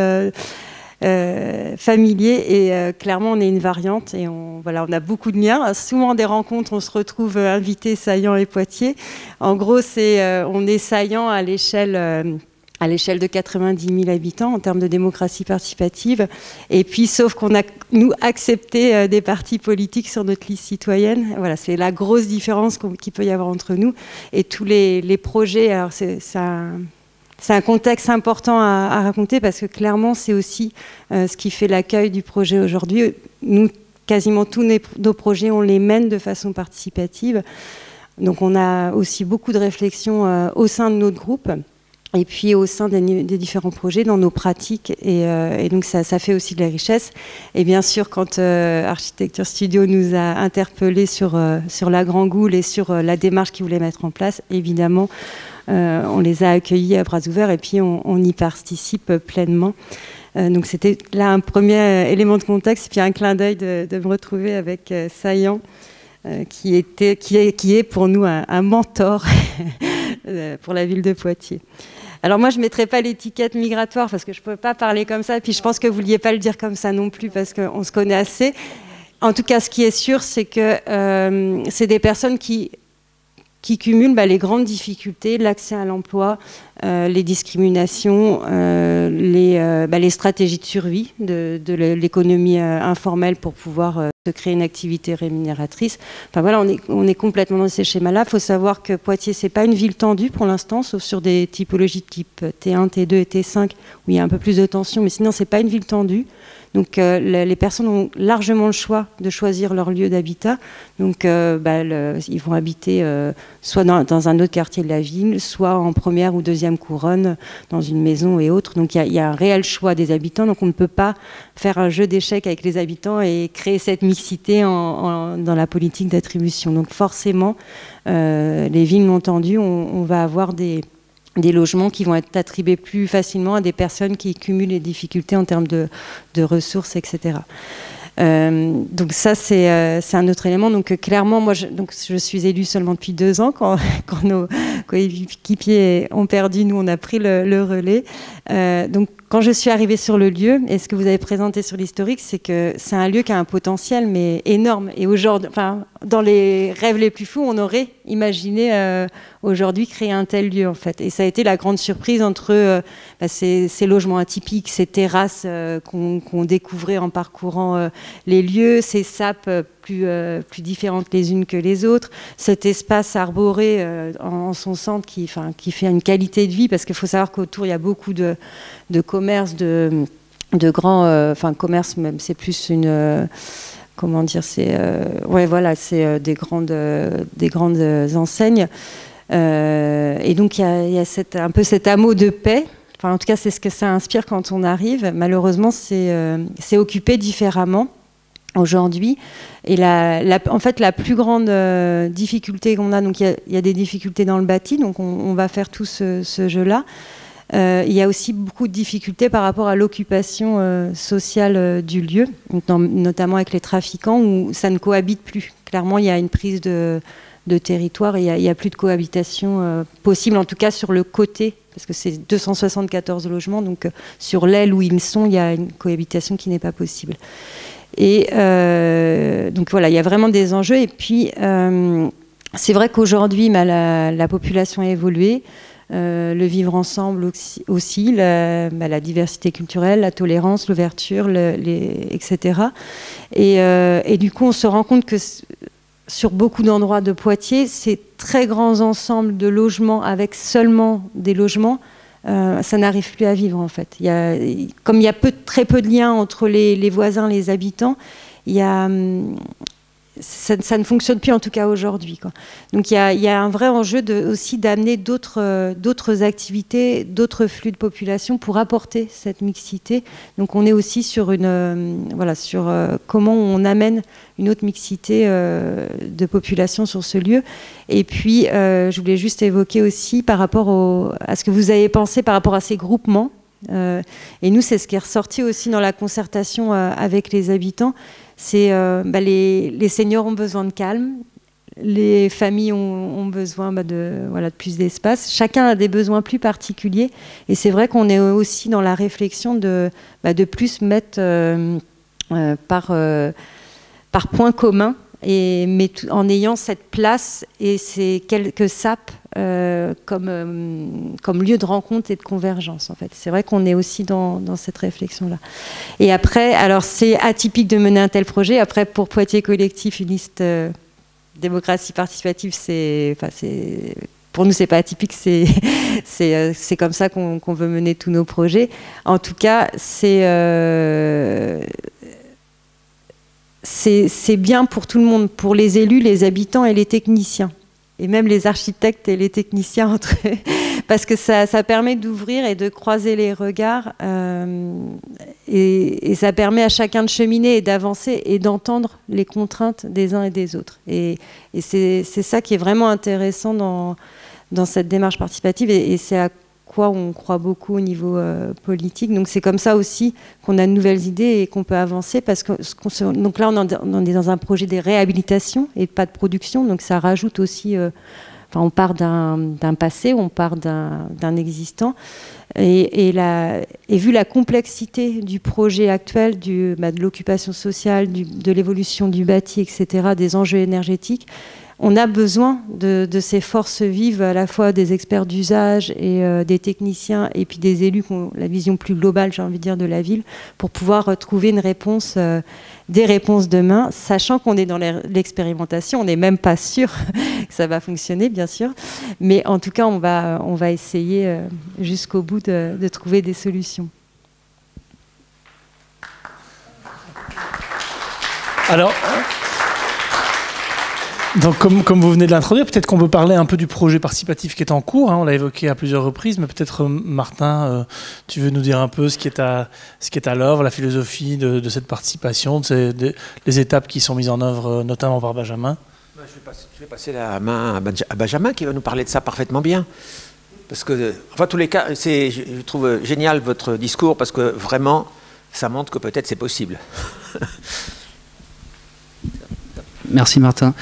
familier et clairement on est une variante et on a beaucoup de liens. Souvent des rencontres, on se retrouve invités Saillant et Poitiers. En gros, on est Saillant à l'échelle de 90 000 habitants en termes de démocratie participative. Et puis, sauf qu'on a, nous, accepté des partis politiques sur notre liste citoyenne. Voilà, c'est la grosse différence qu'il peut y avoir entre nous. Et tous les projets, alors c'est un contexte important à raconter parce que clairement, c'est aussi ce qui fait l'accueil du projet aujourd'hui. Nous, quasiment tous nos projets, on les mène de façon participative. Donc, on a aussi beaucoup de réflexions au sein de notre groupe. Et puis au sein des différents projets, dans nos pratiques, et donc ça fait aussi de la richesse. Et bien sûr, quand Architecture Studio nous a interpellés sur la Grande Goule et sur la démarche qu'ils voulaient mettre en place, évidemment, on les a accueillis à bras ouverts et puis on y participe pleinement. Donc c'était là un premier élément de contexte, et puis un clin d'œil de me retrouver avec Saillant, qui est pour nous un mentor pour la ville de Poitiers. Alors moi, je ne mettrai pas l'étiquette migratoire parce que je ne peux pas parler comme ça. Et puis je pense que vous ne vouliez pas le dire comme ça non plus parce qu'on se connaît assez. En tout cas, ce qui est sûr, c'est que c'est des personnes qui cumulent les grandes difficultés, l'accès à l'emploi, les discriminations, les stratégies de survie de l'économie informelle pour pouvoir de créer une activité rémunératrice. Enfin voilà, on est complètement dans ces schémas-là. Il faut savoir que Poitiers, c'est pas une ville tendue pour l'instant, sauf sur des typologies de type T1, T2 et T5, où il y a un peu plus de tension, mais sinon, c'est pas une ville tendue. Donc les personnes ont largement le choix de choisir leur lieu d'habitat. Donc ils vont habiter soit dans un autre quartier de la ville, soit en première ou deuxième couronne, dans une maison et autres. Donc il y a un réel choix des habitants. Donc on ne peut pas faire un jeu d'échecs avec les habitants et créer cette mixité dans la politique d'attribution. Donc forcément, les villes non tendues, on va avoir des logements qui vont être attribués plus facilement à des personnes qui cumulent les difficultés en termes de ressources, etc. Donc ça, c'est un autre élément. Donc clairement, moi, je suis élue seulement depuis 2 ans, quand nos coéquipiers ont perdu, nous, on a pris le relais. Donc quand je suis arrivée sur le lieu, et ce que vous avez présenté sur l'historique, c'est que c'est un lieu qui a un potentiel, mais énorme. Et aujourd'hui, enfin, dans les rêves les plus fous, on aurait imaginé aujourd'hui créer un tel lieu, en fait. Et ça a été la grande surprise entre ces logements atypiques, ces terrasses qu'on découvrait en parcourant les lieux, ces sapes plus différentes les unes que les autres, cet espace arboré en son centre qui fait une qualité de vie, parce qu'il faut savoir qu'autour, il y a beaucoup de commerce, de grands... commerce, même, c'est plus une... comment dire, c'est des grandes enseignes. Et donc, il y a un peu cet hameau de paix. Enfin, en tout cas, c'est ce que ça inspire quand on arrive. Malheureusement, c'est occupé différemment aujourd'hui. Et en fait, la plus grande difficulté qu'on a, donc il y a des difficultés dans le bâti, donc on va faire tout ce jeu-là. Il y a aussi beaucoup de difficultés par rapport à l'occupation sociale du lieu, notamment avec les trafiquants, où ça ne cohabite plus. Clairement, il y a une prise de territoire et il n'y a plus de cohabitation possible, en tout cas sur le côté, parce que c'est 274 logements, donc sur l'aile où ils sont, il y a une cohabitation qui n'est pas possible. Et donc voilà, il y a vraiment des enjeux. Et puis, c'est vrai qu'aujourd'hui, la population a évolué. Le vivre ensemble aussi, la diversité culturelle, la tolérance, l'ouverture, etc. Et du coup, on se rend compte que sur beaucoup d'endroits de Poitiers, ces très grands ensembles de logements avec seulement des logements, ça n'arrive plus à vivre, en fait. Comme il y a très peu de liens entre les voisins, les habitants, ça ne fonctionne plus, en tout cas aujourd'hui, quoi. Donc il y a un vrai enjeu aussi d'amener d'autres activités, d'autres flux de population pour apporter cette mixité. Donc on est aussi sur comment on amène une autre mixité de population sur ce lieu. Et puis je voulais juste évoquer aussi par rapport à ce que vous avez pensé par rapport à ces groupements. Et nous, c'est ce qui est ressorti aussi dans la concertation avec les habitants. C'est les seniors ont besoin de calme, les familles ont besoin de plus d'espace. Chacun a des besoins plus particuliers. Et c'est vrai qu'on est aussi dans la réflexion de plus mettre par point commun, mais en ayant cette place et ces quelques sapes comme lieu de rencontre et de convergence, en fait. C'est vrai qu'on est aussi dans cette réflexion-là. Et après, alors c'est atypique de mener un tel projet. Après, pour Poitiers Collectif, une liste démocratie participative, pour nous, c'est pas atypique, c'est comme ça qu'on veut mener tous nos projets. En tout cas, c'est bien pour tout le monde, pour les élus, les habitants et les techniciens. Et même les architectes et les techniciens entre eux, parce que ça permet d'ouvrir et de croiser les regards, et ça permet à chacun de cheminer et d'avancer et d'entendre les contraintes des uns et des autres. Et c'est ça qui est vraiment intéressant dans cette démarche participative, et c'est à quoi on croit beaucoup au niveau politique. Donc c'est comme ça aussi qu'on a de nouvelles idées et qu'on peut avancer, parce que donc là on est dans un projet de réhabilitation et pas de production, donc ça rajoute aussi on part d'un passé, on part d'un existant, et vu la complexité du projet actuel, de l'occupation sociale, de l'évolution du bâti, etc., des enjeux énergétiques, on a besoin de ces forces vives, à la fois des experts d'usage et des techniciens, et puis des élus qui ont la vision plus globale, j'ai envie de dire, de la ville, pour pouvoir trouver une réponse, des réponses demain, sachant qu'on est dans l'expérimentation, on n'est même pas sûr que ça va fonctionner, bien sûr, mais en tout cas, on va essayer jusqu'au bout de trouver des solutions. Alors, donc comme vous venez de l'introduire, peut-être qu'on peut parler un peu du projet participatif qui est en cours. Hein, on l'a évoqué à plusieurs reprises, mais peut-être Martin, tu veux nous dire un peu ce qui est à l'œuvre, la philosophie de cette participation, les étapes qui sont mises en œuvre, notamment par Benjamin. Je vais passer la main à Benjamin qui va nous parler de ça parfaitement bien. Parce que, enfin, tous les cas, je trouve génial votre discours parce que vraiment, ça montre que peut-être c'est possible. Merci Martin.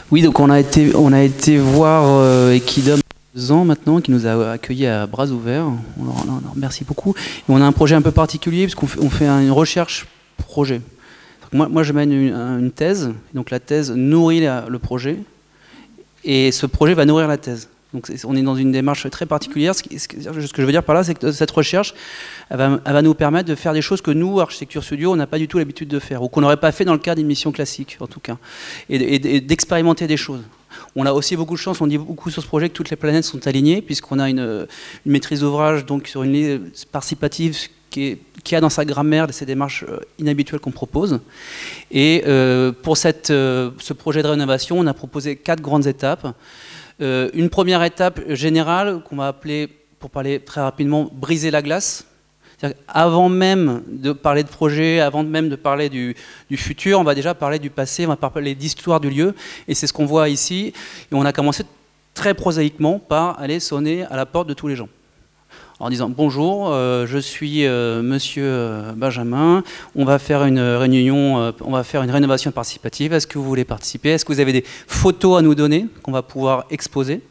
Oui, donc on a été voir Equidom 2 ans maintenant, qui nous a accueillis à bras ouverts. On leur remercie beaucoup. Et on a un projet un peu particulier parce qu'on fait une recherche projet. Moi je mène une thèse, donc la thèse nourrit le projet, et ce projet va nourrir la thèse. Donc on est dans une démarche très particulière. Ce que je veux dire par là, c'est que cette recherche, elle va nous permettre de faire des choses que nous, Architecture Studio, on n'a pas du tout l'habitude de faire, ou qu'on n'aurait pas fait dans le cadre d'une mission classique, en tout cas, et d'expérimenter des choses. On a aussi beaucoup de chance, on dit beaucoup sur ce projet que toutes les planètes sont alignées, puisqu'on a une maîtrise d'ouvrage donc sur une ligne participative qui a dans sa grammaire ces démarches inhabituelles qu'on propose. Et pour ce projet de rénovation, on a proposé 4 grandes étapes. Une première étape générale qu'on va appeler, pour parler très rapidement, briser la glace. Avant même de parler de projet, avant même de parler du futur, on va déjà parler du passé, on va parler d'histoire du lieu, et c'est ce qu'on voit ici. Et on a commencé très prosaïquement par aller sonner à la porte de tous les gens, en disant bonjour, je suis monsieur Benjamin, on va faire une réunion, on va faire une rénovation participative, est-ce que vous voulez participer? Est-ce que vous avez des photos à nous donner qu'on va pouvoir exposer?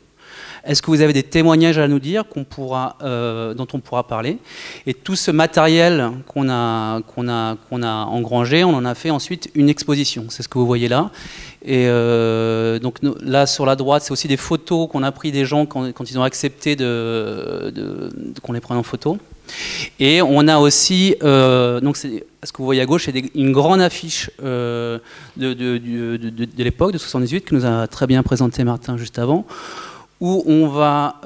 Est-ce que vous avez des témoignages à nous dire dont on pourra parler? Et tout ce matériel qu'on a engrangé, on en a fait ensuite une exposition. C'est ce que vous voyez là. Et donc là, sur la droite, c'est aussi des photos qu'on a pris des gens quand ils ont accepté qu'on les prenne en photo. Et on a aussi, donc ce que vous voyez à gauche, c'est une grande affiche de l'époque, de 78, que nous a très bien présenté Martin juste avant, où on va,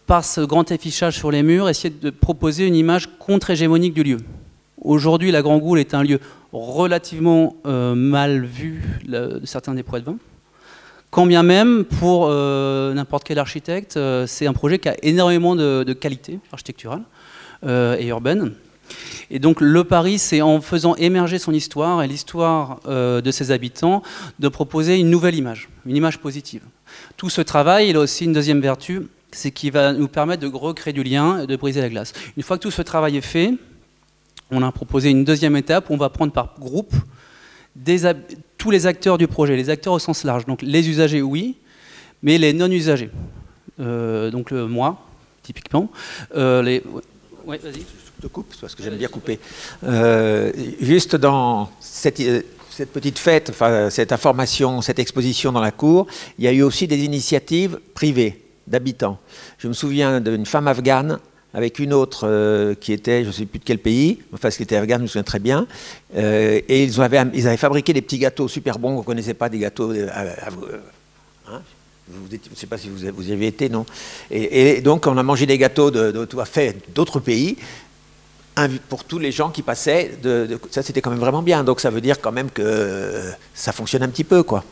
par ce grand affichage sur les murs, essayer de proposer une image contre-hégémonique du lieu. Aujourd'hui, la Grand Goul est un lieu relativement mal vu de certains des Poids-de-Vin. Quand bien même, pour n'importe quel architecte, c'est un projet qui a énormément de qualité architecturale et urbaine. Et donc le pari, c'est en faisant émerger son histoire et l'histoire de ses habitants, de proposer une nouvelle image, une image positive. Tout ce travail, il a aussi une deuxième vertu, c'est qu'il va nous permettre de recréer du lien et de briser la glace. Une fois que tout ce travail est fait, on a proposé une deuxième étape où on va prendre par groupe tous les acteurs du projet, les acteurs au sens large. Donc les usagers, oui, mais les non-usagers. Donc moi, typiquement. Ouais, vas-y. Je te coupe, parce que j'aime bien couper. Juste dans cette petite fête, enfin, cette information, cette exposition dans la cour, il y a eu aussi des initiatives privées d'habitants. Je me souviens d'une femme afghane avec une autre qui était, je ne sais plus de quel pays, enfin ce qui était afghane, je me souviens très bien, et ils avaient fabriqué des petits gâteaux super bons, on ne connaissait pas des gâteaux... hein, je ne sais pas si vous y avez été, non? Et donc on a mangé des gâteaux d'autres pays, pour tous les gens qui passaient, ça c'était quand même vraiment bien, donc ça veut dire quand même que ça fonctionne un petit peu, quoi.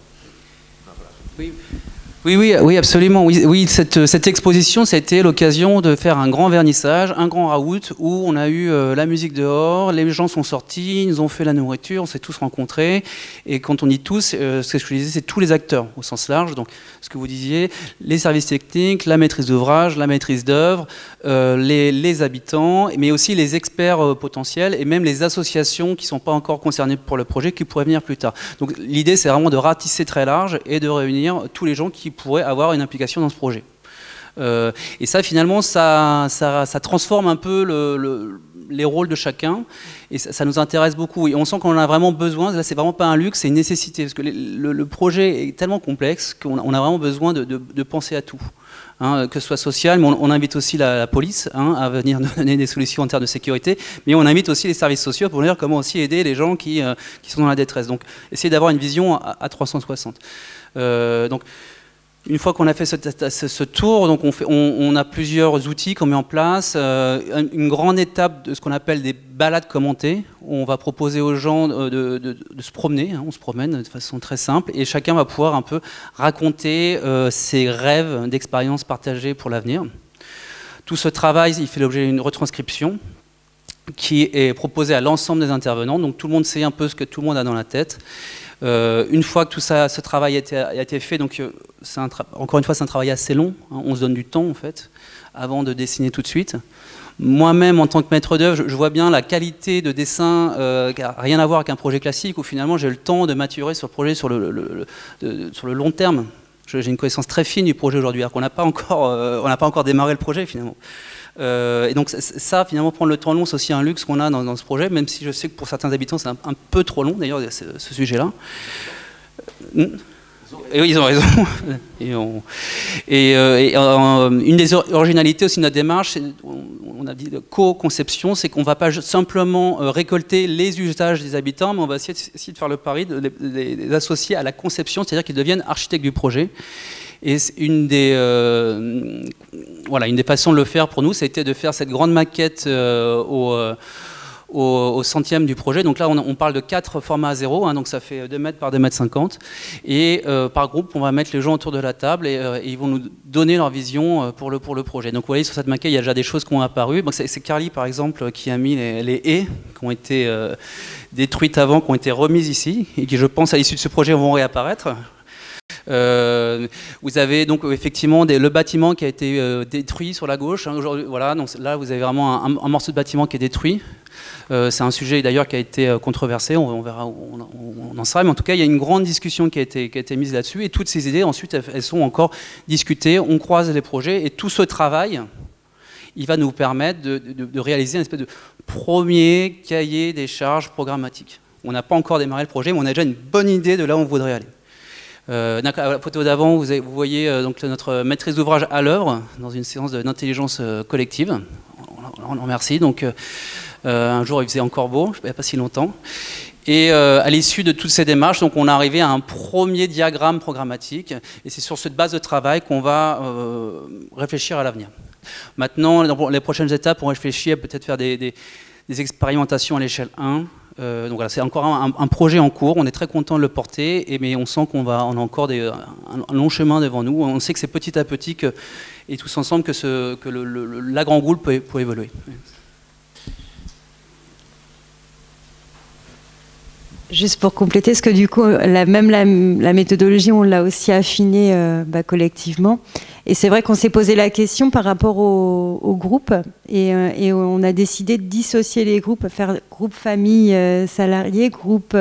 Oui, absolument. Oui, cette exposition, ça a été l'occasion de faire un grand vernissage, un grand raout, où on a eu la musique dehors, les gens sont sortis, ils nous ont fait la nourriture, on s'est tous rencontrés. Et quand on dit tous, ce que je disais, c'est tous les acteurs au sens large. Donc, ce que vous disiez, les services techniques, la maîtrise d'ouvrage, la maîtrise d'œuvre, les habitants, mais aussi les experts potentiels et même les associations qui ne sont pas encore concernées pour le projet, qui pourraient venir plus tard. Donc, l'idée, c'est vraiment de ratisser très large et de réunir tous les gens qui pourraient avoir une implication dans ce projet. Et ça, finalement, ça transforme un peu les rôles de chacun, et ça nous intéresse beaucoup. Et on sent qu'on en a vraiment besoin. Là, c'est vraiment pas un luxe, c'est une nécessité, parce que le projet est tellement complexe qu'on a vraiment besoin de penser à tout. Hein, que ce soit social, mais on invite aussi la police à venir nous donner des solutions en termes de sécurité, mais on invite aussi les services sociaux pour dire comment aussi aider les gens qui sont dans la détresse. Donc, essayer d'avoir une vision à 360. Donc, une fois qu'on a fait ce tour, donc on a plusieurs outils qu'on met en place. Une grande étape de ce qu'on appelle des balades commentées, où on va proposer aux gens de se promener. On se promène de façon très simple, et chacun va pouvoir un peu raconter ses rêves d'expériences partagées pour l'avenir. Tout ce travail, il fait l'objet d'une retranscription qui est proposée à l'ensemble des intervenants. Donc tout le monde sait un peu ce que tout le monde a dans la tête. Une fois que tout ça, ce travail a été fait, donc encore une fois, c'est un travail assez long. On se donne du temps en fait, avant de dessiner tout de suite. Moi-même, en tant que maître d'œuvre, je vois bien la qualité de dessin qui n'a rien à voir avec un projet classique, où finalement j'ai le temps de maturer sur le projet sur le long terme. J'ai une connaissance très fine du projet aujourd'hui, alors qu'on n'a pas encore démarré le projet finalement. Et donc ça, finalement, prendre le temps long, c'est aussi un luxe qu'on a dans ce projet, même si je sais que pour certains habitants, c'est un peu trop long, d'ailleurs, ce sujet-là. Et oui, ils ont raison. Une des originalités aussi de notre démarche, on a dit de co-conception, c'est qu'on ne va pas simplement récolter les usages des habitants, mais on va essayer de faire le pari de les associer à la conception, c'est-à-dire qu'ils deviennent architectes du projet. Et une des façons de le faire pour nous, ça a été de faire cette grande maquette au centième du projet. Donc là, on parle de 4 formats à 0, donc ça fait 2 mètres par 2 mètres 50. Et par groupe, on va mettre les gens autour de la table et ils vont nous donner leur vision pour le projet. Donc vous voyez, sur cette maquette, il y a déjà des choses qui ont apparu. Donc, c'est Carly, par exemple, qui a mis les haies qui ont été détruites avant, qui ont été remises ici, et qui, je pense, à l'issue de ce projet, vont réapparaître. Vous avez donc effectivement le bâtiment qui a été détruit sur la gauche. Voilà, donc là vous avez vraiment un morceau de bâtiment qui est détruit. C'est un sujet d'ailleurs qui a été controversé, on verra où on en sera, mais en tout cas il y a une grande discussion qui a été mise là-dessus, et toutes ces idées ensuite elles sont encore discutées, on croise les projets, et tout ce travail il va nous permettre de réaliser une espèce de premier cahier des charges programmatiques. On n'a pas encore démarré le projet, mais on a déjà une bonne idée de là où on voudrait aller. La photo d'avant, vous voyez donc notre maîtrise d'ouvrage à l'œuvre dans une séance d'intelligence collective. On le remercie. Donc, un jour, il faisait encore beau, il n'y a pas si longtemps. Et à l'issue de toutes ces démarches, donc, on est arrivé à un premier diagramme programmatique. Et c'est sur cette base de travail qu'on va réfléchir à l'avenir. Maintenant, dans les prochaines étapes, on réfléchit à peut-être faire des expérimentations à l'échelle 1. Donc voilà, c'est encore un projet en cours, on est très content de le porter, mais on sent qu'on a encore un long chemin devant nous. On sait que c'est petit à petit et tous ensemble que la Grand Goule peut évoluer. Juste pour compléter, parce que du coup, la méthodologie, on l'a aussi affinée collectivement. Et c'est vrai qu'on s'est posé la question par rapport au groupe, et on a décidé de dissocier les groupes, faire groupe famille salariés, groupe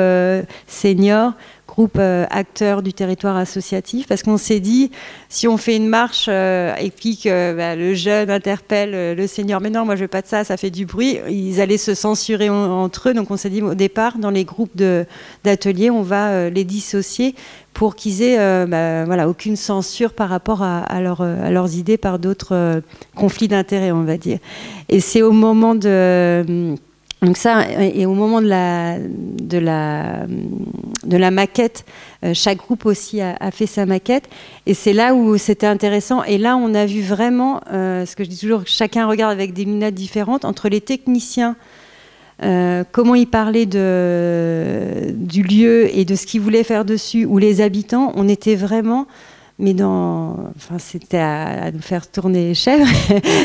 senior, groupe acteurs du territoire associatif, parce qu'on s'est dit, si on fait une marche et puis que le jeune interpelle le senior, mais non, moi je veux pas de ça, ça fait du bruit, ils allaient se censurer entre eux. Donc on s'est dit au départ, dans les groupes d'ateliers, on va les dissocier pour qu'ils aient aucune censure par rapport à leurs idées par d'autres conflits d'intérêts, on va dire. Et c'est au moment donc ça, et au moment de la maquette, chaque groupe aussi a fait sa maquette, et c'est là où c'était intéressant. Et là, on a vu vraiment, ce que je dis toujours, chacun regarde avec des lunettes différentes, entre les techniciens, comment ils parlaient du lieu et de ce qu'ils voulaient faire dessus, ou les habitants, on était vraiment... Mais c'était à nous faire tourner les chèvres,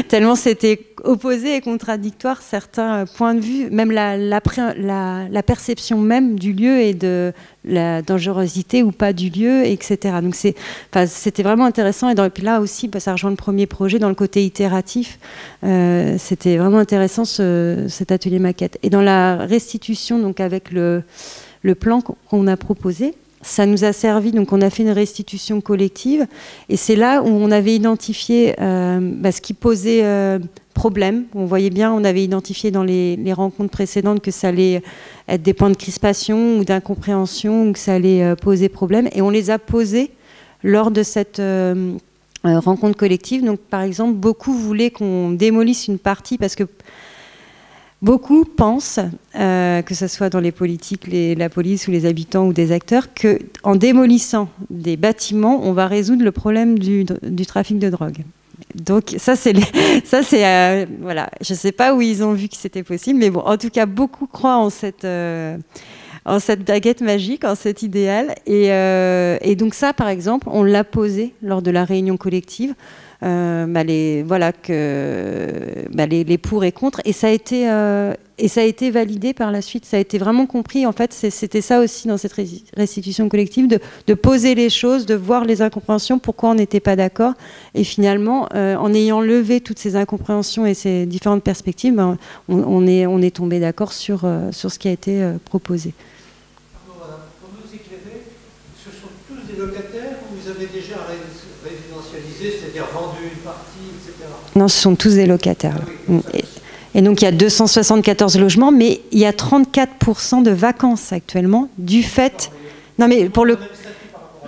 tellement c'était opposé et contradictoire certains points de vue, même la perception même du lieu et de la dangerosité ou pas du lieu, etc. Donc c'était vraiment intéressant. Et puis là aussi, ça rejoint le premier projet dans le côté itératif. C'était vraiment intéressant cet atelier maquette. Et dans la restitution, donc avec le plan qu'on a proposé, ça nous a servi, donc on a fait une restitution collective, et c'est là où on avait identifié ce qui posait problèmes. On voyait bien, on avait identifié dans les rencontres précédentes que ça allait être des points de crispation ou d'incompréhension, ou que ça allait poser problème. Et on les a posés lors de cette rencontre collective. Donc, par exemple, beaucoup voulaient qu'on démolisse une partie parce que beaucoup pensent, que ce soit dans les politiques, la police ou les habitants ou des acteurs, qu'en démolissant des bâtiments, on va résoudre le problème du trafic de drogue. Donc ça, voilà. Je ne sais pas où ils ont vu que c'était possible, mais bon, en tout cas, beaucoup croient en cette baguette magique, en cet idéal. Et donc ça, par exemple, on l'a posé lors de la réunion collective. Les pour et contre, et ça a été validé par la suite. Ça a été vraiment compris. En fait, c'était ça aussi dans cette restitution collective, de poser les choses, de voir les incompréhensions, pourquoi on n'était pas d'accord, et finalement, en ayant levé toutes ces incompréhensions et ces différentes perspectives, on est tombé d'accord sur ce qui a été proposé. Pour nous éclairer, ce sont tous des locataires ou vous avez déjà résidentialisé, c'est-à-dire vendu une partie, etc. Non, ce sont tous des locataires. Ah oui, et donc il y a 274 logements, mais il y a 34% de vacances actuellement du fait. Non, mais pour le.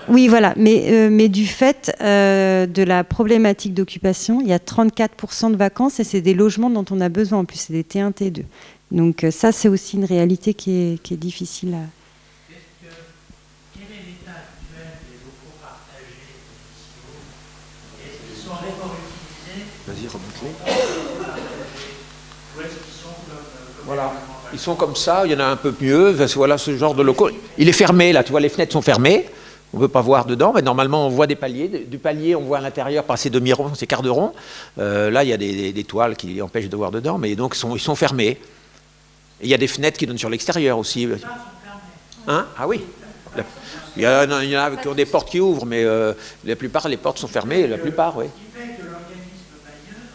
Oui, voilà, mais du fait de la problématique d'occupation, il y a 34% de vacances et c'est des logements dont on a besoin. En plus, c'est des T1, T2. Donc ça, c'est aussi une réalité qui est difficile à. Quel est l'état actuel des locaux partagés est-ce qu'ils sont encore utilisés? Vas-y, remonte-les. Ou est-ce qu'ils sont comme Voilà. Ils sont comme ça, il y en a un peu mieux. Voilà ce genre de locaux. Il est fermé, là, tu vois, les fenêtres sont fermées. On ne peut pas voir dedans, mais normalement, on voit des paliers. Du palier, on voit à l'intérieur par ces demi-ronds, ces quarts de rond. Là, il y a des toiles qui empêchent de voir dedans, mais donc ils sont fermés. Et il y a des fenêtres qui donnent sur l'extérieur aussi. Hein? Ah oui. Il y en a qui ont des portes qui ouvrent, mais la plupart, les portes sont fermées, la plupart, oui. Ce qui fait que l'organisme bailleur,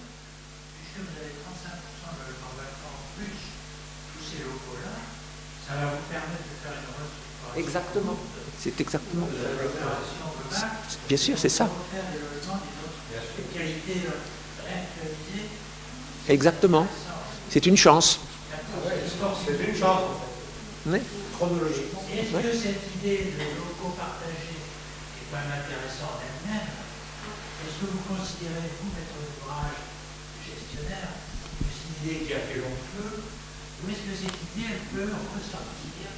puisque vous avez 35% de logements vacants plus tous ces locaux-là, ça va vous permettre de faire une restructuration. Exactement. C'est exactement. De la restauration globale. Bien sûr, c'est ça. Pour faire des logements d'une qualité réactualisée. Exactement. C'est une chance. C'est une chance, Oui. chronologiquement. Et est-ce que cette idée de locaux partagés est quand même intéressante en elle-même? Est-ce que vous considérez, vous, maître d'ouvrage gestionnaire, que c'est une idée qui a fait long feu, ou est-ce que cette idée, elle peut ressortir,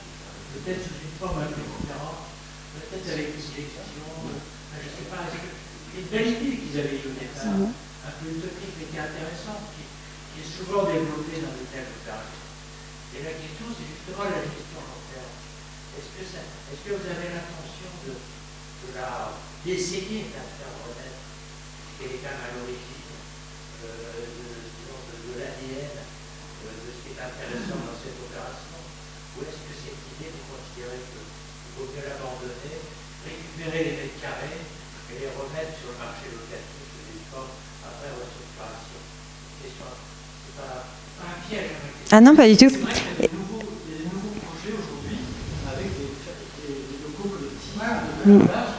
peut-être sous une forme un peu différente, peut-être avec une sélection, je ne sais pas, est-ce que une belle idée qu'ils avaient eue au départ, un peu utopique, mais qui est intéressante, qui est souvent développée dans de telles opérations. Et la question, c'est justement la gestion long terme. Est-ce que vous avez l'intention d'essayer de la faire renaître, qui est quand même à l'origine de l'ADN de ce qui est intéressant dans cette opération? Ou est-ce que cette idée, vous considérez qu'il vaut mieux l'abandonner, récupérer les mètres carrés et les remettre sur le marché locatif de une forme après restructuration? C'est pas un piège. Ah non, pas du tout. C'est vrai qu'il y a des nouveaux projets aujourd'hui avec des locaux collectifs, de village.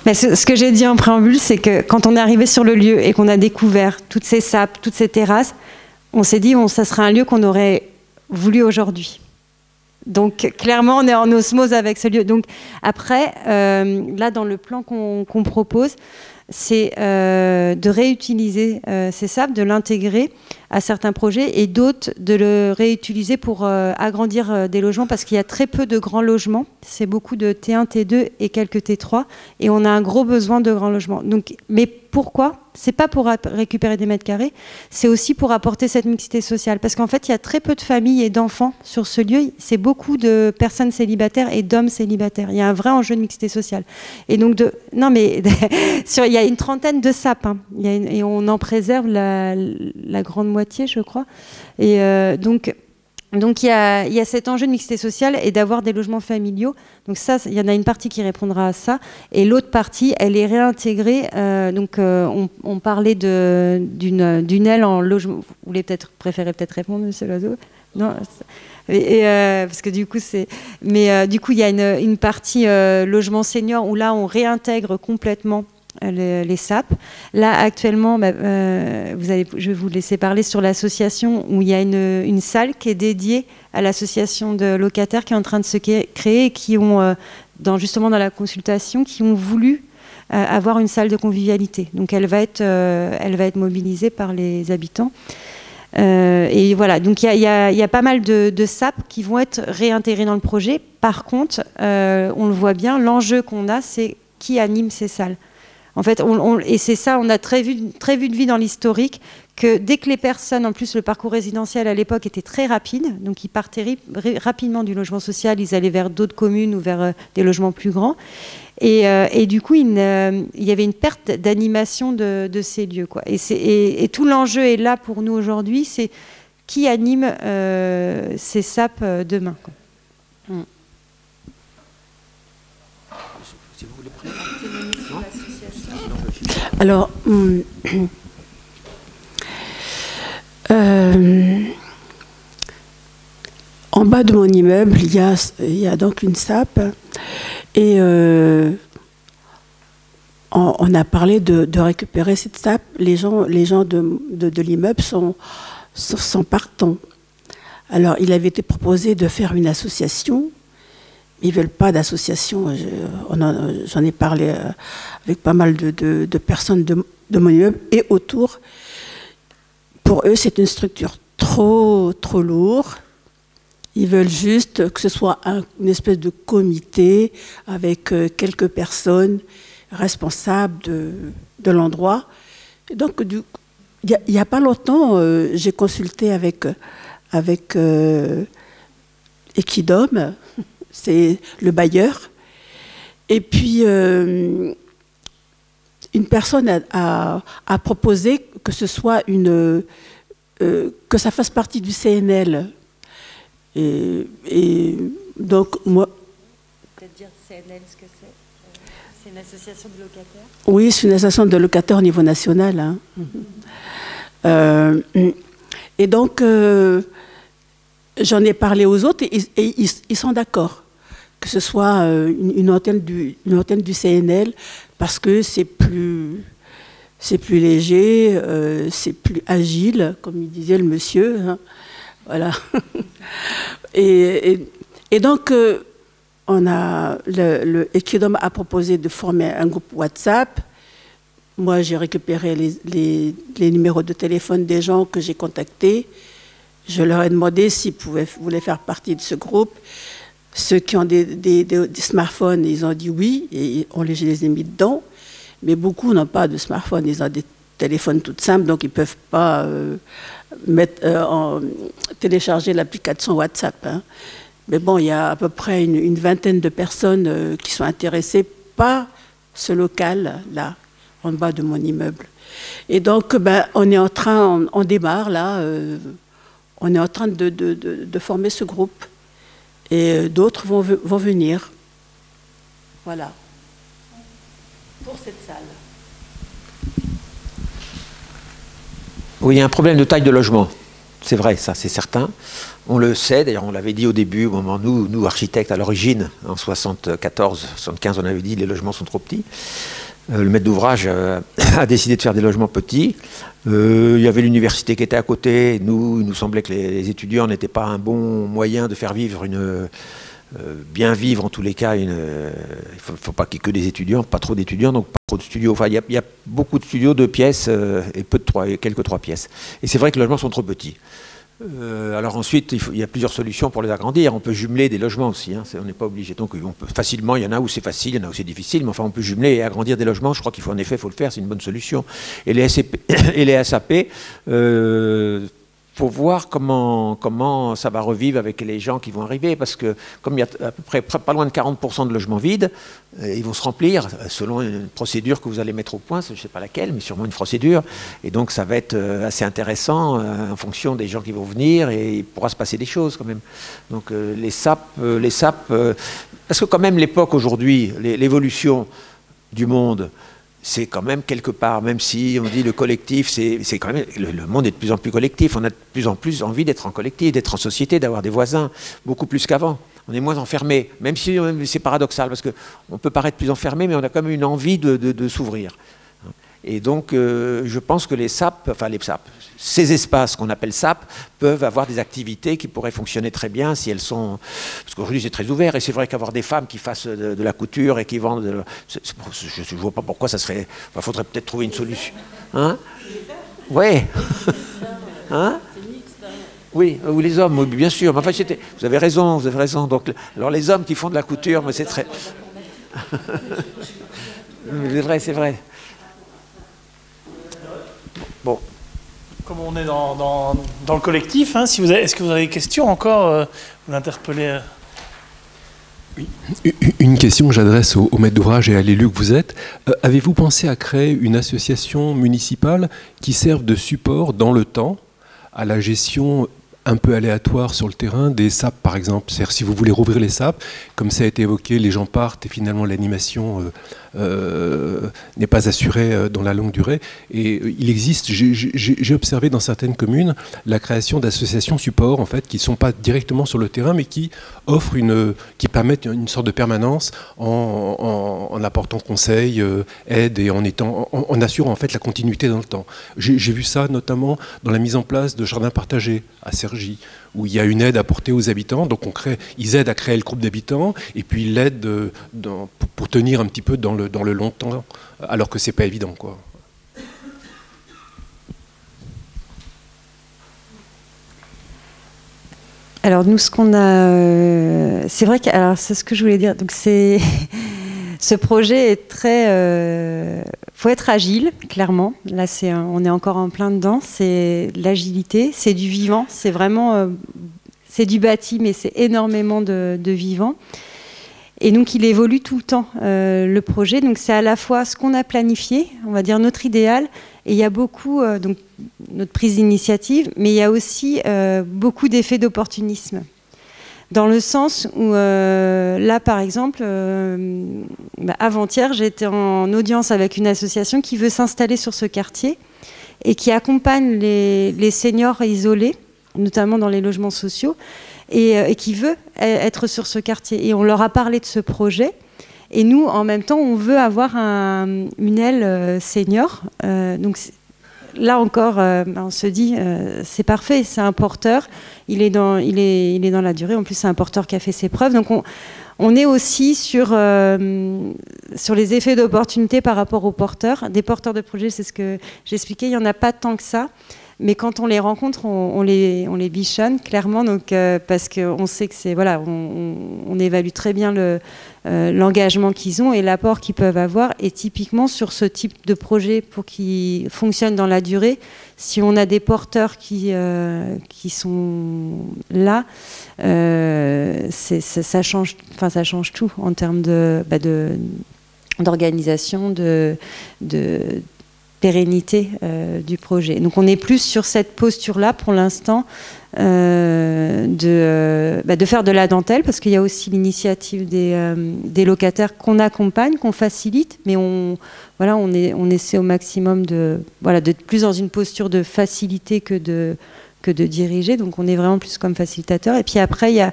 Mais ce que j'ai dit en préambule, c'est que quand on est arrivé sur le lieu et qu'on a découvert toutes ces sapes, toutes ces terrasses, on s'est dit ça serait un lieu qu'on aurait voulu aujourd'hui. Donc clairement, on est en osmose avec ce lieu. Donc après, là dans le plan qu'on propose, c'est de réutiliser ces sapes, de l'intégrer à certains projets et d'autres de le réutiliser pour agrandir des logements parce qu'il y a très peu de grands logements. C'est beaucoup de T1, T2 et quelques T3 et on a un gros besoin de grands logements. Donc, mais pourquoi ? C'est pas pour récupérer des mètres carrés, c'est aussi pour apporter cette mixité sociale. Parce qu'en fait, il y a très peu de familles et d'enfants sur ce lieu. C'est beaucoup de personnes célibataires et d'hommes célibataires. Il y a un vrai enjeu de mixité sociale. Et donc, il y a une trentaine de sapes. Hein. Et on en préserve la grande moitié, je crois. Et donc il y a cet enjeu de mixité sociale et d'avoir des logements familiaux. Donc ça, il y en a une partie qui répondra à ça. Et l'autre partie, elle est réintégrée. On parlait d'une aile en logement. Vous voulez préférez peut-être répondre, monsieur Loiseau ? Non. Parce que du coup, du coup, il y a une partie logement senior où là, on réintègre complètement les SAP. Là, actuellement, je vais vous laisser parler sur l'association où il y a une salle qui est dédiée à l'association de locataires qui est en train de se créer et qui ont, justement dans la consultation, qui ont voulu avoir une salle de convivialité. Donc elle va être mobilisée par les habitants. Et voilà, donc il y a pas mal de SAP qui vont être réintégrés dans le projet. Par contre, on le voit bien, l'enjeu qu'on a, c'est qui anime ces salles. En fait, et c'est ça, on a très vu de vie dans l'historique, que dès que les personnes, en plus le parcours résidentiel à l'époque était très rapide, donc ils partaient rapidement du logement social, ils allaient vers d'autres communes ou vers des logements plus grands. Et du coup, il y avait une perte d'animation de ces lieux, quoi. Et tout l'enjeu est là pour nous aujourd'hui, c'est qui anime ces SAP demain, quoi. Alors, en bas de mon immeuble, il y a donc une SAP et on a parlé de récupérer cette SAP. Les gens de l'immeuble sont partants. Alors, il avait été proposé de faire une association. Ils ne veulent pas d'association. J'en ai parlé avec pas mal de personnes de mon immeuble et autour. Pour eux, c'est une structure trop lourde. Ils veulent juste que ce soit une espèce de comité avec quelques personnes responsables de l'endroit. Donc, il n'y a pas longtemps, j'ai consulté avec Equidom, c'est le bailleur. Et puis, une personne a proposé que ce soit que ça fasse partie du CNL. Et donc, moi... Peut-être dire CNL ce que c'est. C'est une association de locataires. Oui, c'est une association de locataires au niveau national. Hein. Et donc, j'en ai parlé aux autres et ils sont d'accord que ce soit une antenne du CNL parce que c'est plus léger, c'est plus agile, comme il disait le monsieur. Hein. Voilà. Et donc, le Equidom a proposé de former un groupe WhatsApp. Moi, j'ai récupéré les numéros de téléphone des gens que j'ai contactés. Je leur ai demandé s'ils voulaient faire partie de ce groupe. Ceux qui ont des smartphones, ils ont dit oui, et je les ai mis dedans. Mais beaucoup n'ont pas de smartphone, ils ont des téléphones tout simples, donc ils ne peuvent pas télécharger l'application WhatsApp. Hein. Mais bon, il y a à peu près une vingtaine de personnes qui sont intéressées par ce local-là, en bas de mon immeuble. Et donc, on démarre là, on est en train de former ce groupe. Et d'autres vont venir. Voilà. Pour cette salle. Oui, il y a un problème de taille de logement. C'est vrai, ça, c'est certain. On le sait, d'ailleurs, on l'avait dit au début, au moment nous architectes, à l'origine, en 74, 75, on avait dit les logements sont trop petits. Le maître d'ouvrage a décidé de faire des logements petits. Il y avait l'université qui était à côté. Il nous semblait que les étudiants n'étaient pas un bon moyen de faire vivre bien vivre en tous les cas. Il ne faut pas qu'il y ait que des étudiants, pas trop d'étudiants, donc pas trop de studios. Enfin, il y a beaucoup de studios, 2 pièces et quelques 3 pièces. Et c'est vrai que les logements sont trop petits. Alors ensuite, il y a plusieurs solutions pour les agrandir. On peut jumeler des logements aussi, hein, on n'est pas obligé. Donc on peut, facilement, il y en a où c'est facile, il y en a où c'est difficile, mais enfin on peut jumeler et agrandir des logements. Je crois qu'il faut en effet, il faut le faire, c'est une bonne solution. Et les SAP, faut voir comment ça va revivre avec les gens qui vont arriver, parce que comme il y a à peu près pas loin de 40% de logements vides, ils vont se remplir selon une procédure que vous allez mettre au point, je ne sais pas laquelle, mais sûrement une procédure, et donc ça va être assez intéressant en fonction des gens qui vont venir, et il pourra se passer des choses quand même. Donc les SAP, parce que quand même l'époque aujourd'hui, l'évolution du monde, c'est quand même quelque part, même si on dit le collectif, c'est quand même, le monde est de plus en plus collectif, on a de plus en plus envie d'être en collectif, d'être en société, d'avoir des voisins, beaucoup plus qu'avant. On est moins enfermé, même si c'est paradoxal, parce qu'on peut paraître plus enfermé, mais on a quand même une envie de s'ouvrir. Et donc, je pense que les SAP, ces espaces qu'on appelle SAP, peuvent avoir des activités qui pourraient fonctionner très bien si elles sont... Parce qu'aujourd'hui, c'est très ouvert, et c'est vrai qu'avoir des femmes qui fassent de la couture et qui vendent... Je ne vois pas pourquoi ça serait... Il faudrait peut-être trouver une solution. Hein? Ouais. Hein? Oui, ou les hommes, oui, bien sûr. Mais enfin, vous avez raison, vous avez raison. Donc, alors les hommes qui font de la couture, mais c'est très... C'est vrai, c'est vrai. Bon. Comme on est dans le collectif, hein, est-ce que vous avez des questions encore vous l'interpellez Oui. Une question que j'adresse au maître d'ouvrage et à l'élu que vous êtes. Avez-vous pensé à créer une association municipale qui serve de support dans le temps à la gestion un peu aléatoire sur le terrain des SAP, par exemple? C'est-à-dire, si vous voulez rouvrir les SAP, comme ça a été évoqué, les gens partent et finalement l'animation n'est pas assurée dans la longue durée. Et il existe, j'ai observé dans certaines communes, la création d'associations support, en fait, qui ne sont pas directement sur le terrain, mais qui offrent qui permettent une sorte de permanence en apportant conseil, aide et en assurant en fait la continuité dans le temps. J'ai vu ça notamment dans la mise en place de jardins partagés à Cergy, où il y a une aide apportée aux habitants. Donc ils aident à créer le groupe d'habitants et puis ils l'aident pour tenir un petit peu dans le long temps, alors que c'est pas évident, quoi. Alors nous, ce qu'on a, c'est vrai que, alors c'est ce que je voulais dire. Donc ce projet est très, faut être agile, clairement. Là, on est encore en plein dedans. C'est l'agilité, c'est du vivant, c'est vraiment, c'est du bâti, mais c'est énormément de vivant. Et donc, il évolue tout le temps, le projet. Donc, c'est à la fois ce qu'on a planifié, on va dire notre idéal, et il y a beaucoup, donc notre prise d'initiative, mais il y a aussi beaucoup d'effets d'opportunisme. Dans le sens où, là, par exemple, avant-hier, j'étais en audience avec une association qui veut s'installer sur ce quartier et qui accompagne les seniors isolés, notamment dans les logements sociaux, et qui veut être sur ce quartier. Et on leur a parlé de ce projet. Et nous, en même temps, on veut avoir une aile senior. Donc là encore, on se dit, c'est parfait, c'est un porteur. Il est dans la durée. En plus, c'est un porteur qui a fait ses preuves. Donc on est aussi sur les effets d'opportunité par rapport aux porteurs. Des porteurs de projets, c'est ce que j'expliquais, il n'y en a pas tant que ça. Mais quand on les rencontre, on les bichonne, clairement, donc, parce qu'on sait que c'est... Voilà, on évalue très bien l'engagement qu'ils ont et l'apport qu'ils peuvent avoir. Et typiquement, sur ce type de projet, pour qu'il fonctionne dans la durée, si on a des porteurs qui sont là, ça change tout en termes d'organisation, de pérennité du projet. Donc on est plus sur cette posture-là pour l'instant de faire de la dentelle, parce qu'il y a aussi l'initiative des locataires qu'on accompagne, qu'on facilite, mais on essaie au maximum d'être plus dans une posture de facilité que de diriger. Donc on est vraiment plus comme facilitateur. Et puis après, il y a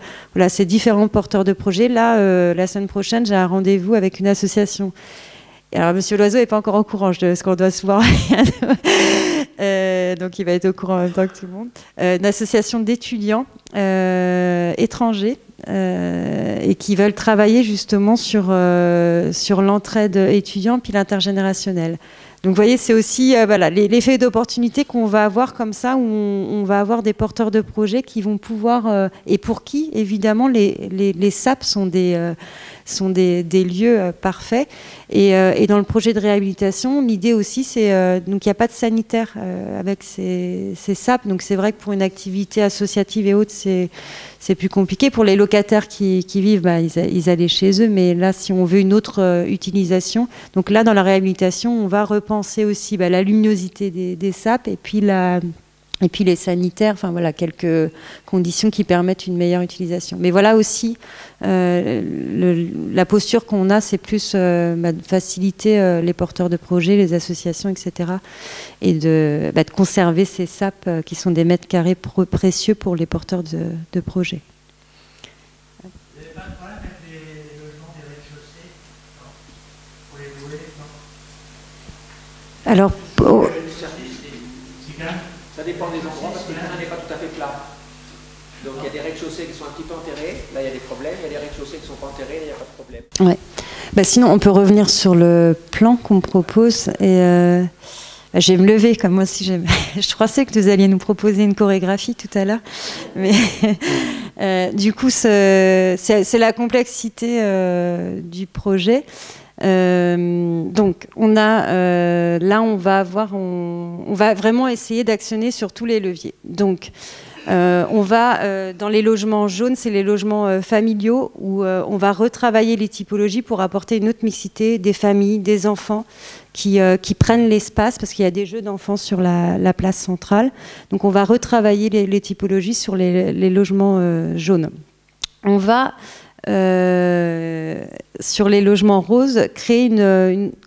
ces différents porteurs de projets. Là, la semaine prochaine, j'ai un rendez-vous avec une association. Alors, Monsieur Loiseau n'est pas encore au courant de ce qu'on doit se voir. Donc, il va être au courant en même temps que tout le monde. Une association d'étudiants étrangers et qui veulent travailler justement sur l'entraide étudiant puis l'intergénérationnel. Donc, vous voyez, c'est aussi l'effet d'opportunité qu'on va avoir comme ça, où on va avoir des porteurs de projets qui vont pouvoir, et pour qui, évidemment, les SAP sont des lieux parfaits. Et dans le projet de réhabilitation, l'idée aussi, c'est donc il n'y a pas de sanitaire avec ces SAP. Donc c'est vrai que pour une activité associative et autres, c'est plus compliqué. Pour les locataires qui vivent, ils allaient chez eux. Mais là, si on veut une autre utilisation, donc là, dans la réhabilitation, on va repenser aussi la luminosité des SAP et puis Et puis les sanitaires, enfin voilà, quelques conditions qui permettent une meilleure utilisation. Mais voilà aussi, la posture qu'on a, c'est plus de faciliter les porteurs de projets, les associations, etc. Et de conserver ces SAP qui sont des mètres carrés précieux pour les porteurs de projets. Vous n'avez pas de problème avec les logements des rez-de-chaussée? Non. Pour les louer? Non. Alors, Ça dépend des endroits parce que le terrain n'est pas tout à fait plat. Donc il y a des rez-de-chaussée qui sont un petit peu enterrés, là il y a des problèmes, il y a des rez-de-chaussée qui ne sont pas enterrés, là il n'y a pas de problème. Ouais. Sinon, on peut revenir sur le plan qu'on propose. Et je vais me lever, comme moi aussi je pensais que vous alliez nous proposer une chorégraphie tout à l'heure. Mais du coup, c'est la complexité du projet. Donc on a là on va vraiment essayer d'actionner sur tous les leviers. Donc on va dans les logements jaunes, c'est les logements familiaux où on va retravailler les typologies pour apporter une autre mixité des familles, des enfants qui prennent l'espace parce qu'il y a des jeux d'enfants sur la place centrale. Donc on va retravailler les typologies sur les logements jaunes. On va sur les logements roses, créer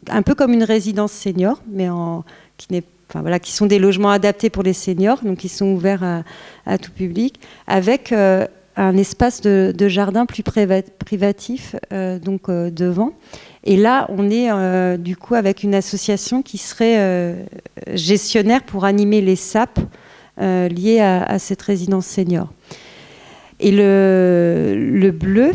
un peu comme une résidence senior, mais qui sont des logements adaptés pour les seniors, donc qui sont ouverts à tout public, avec un espace de jardin plus privatif, donc devant. Et là, on est du coup avec une association qui serait gestionnaire pour animer les SAP liés à cette résidence senior. Et le bleu,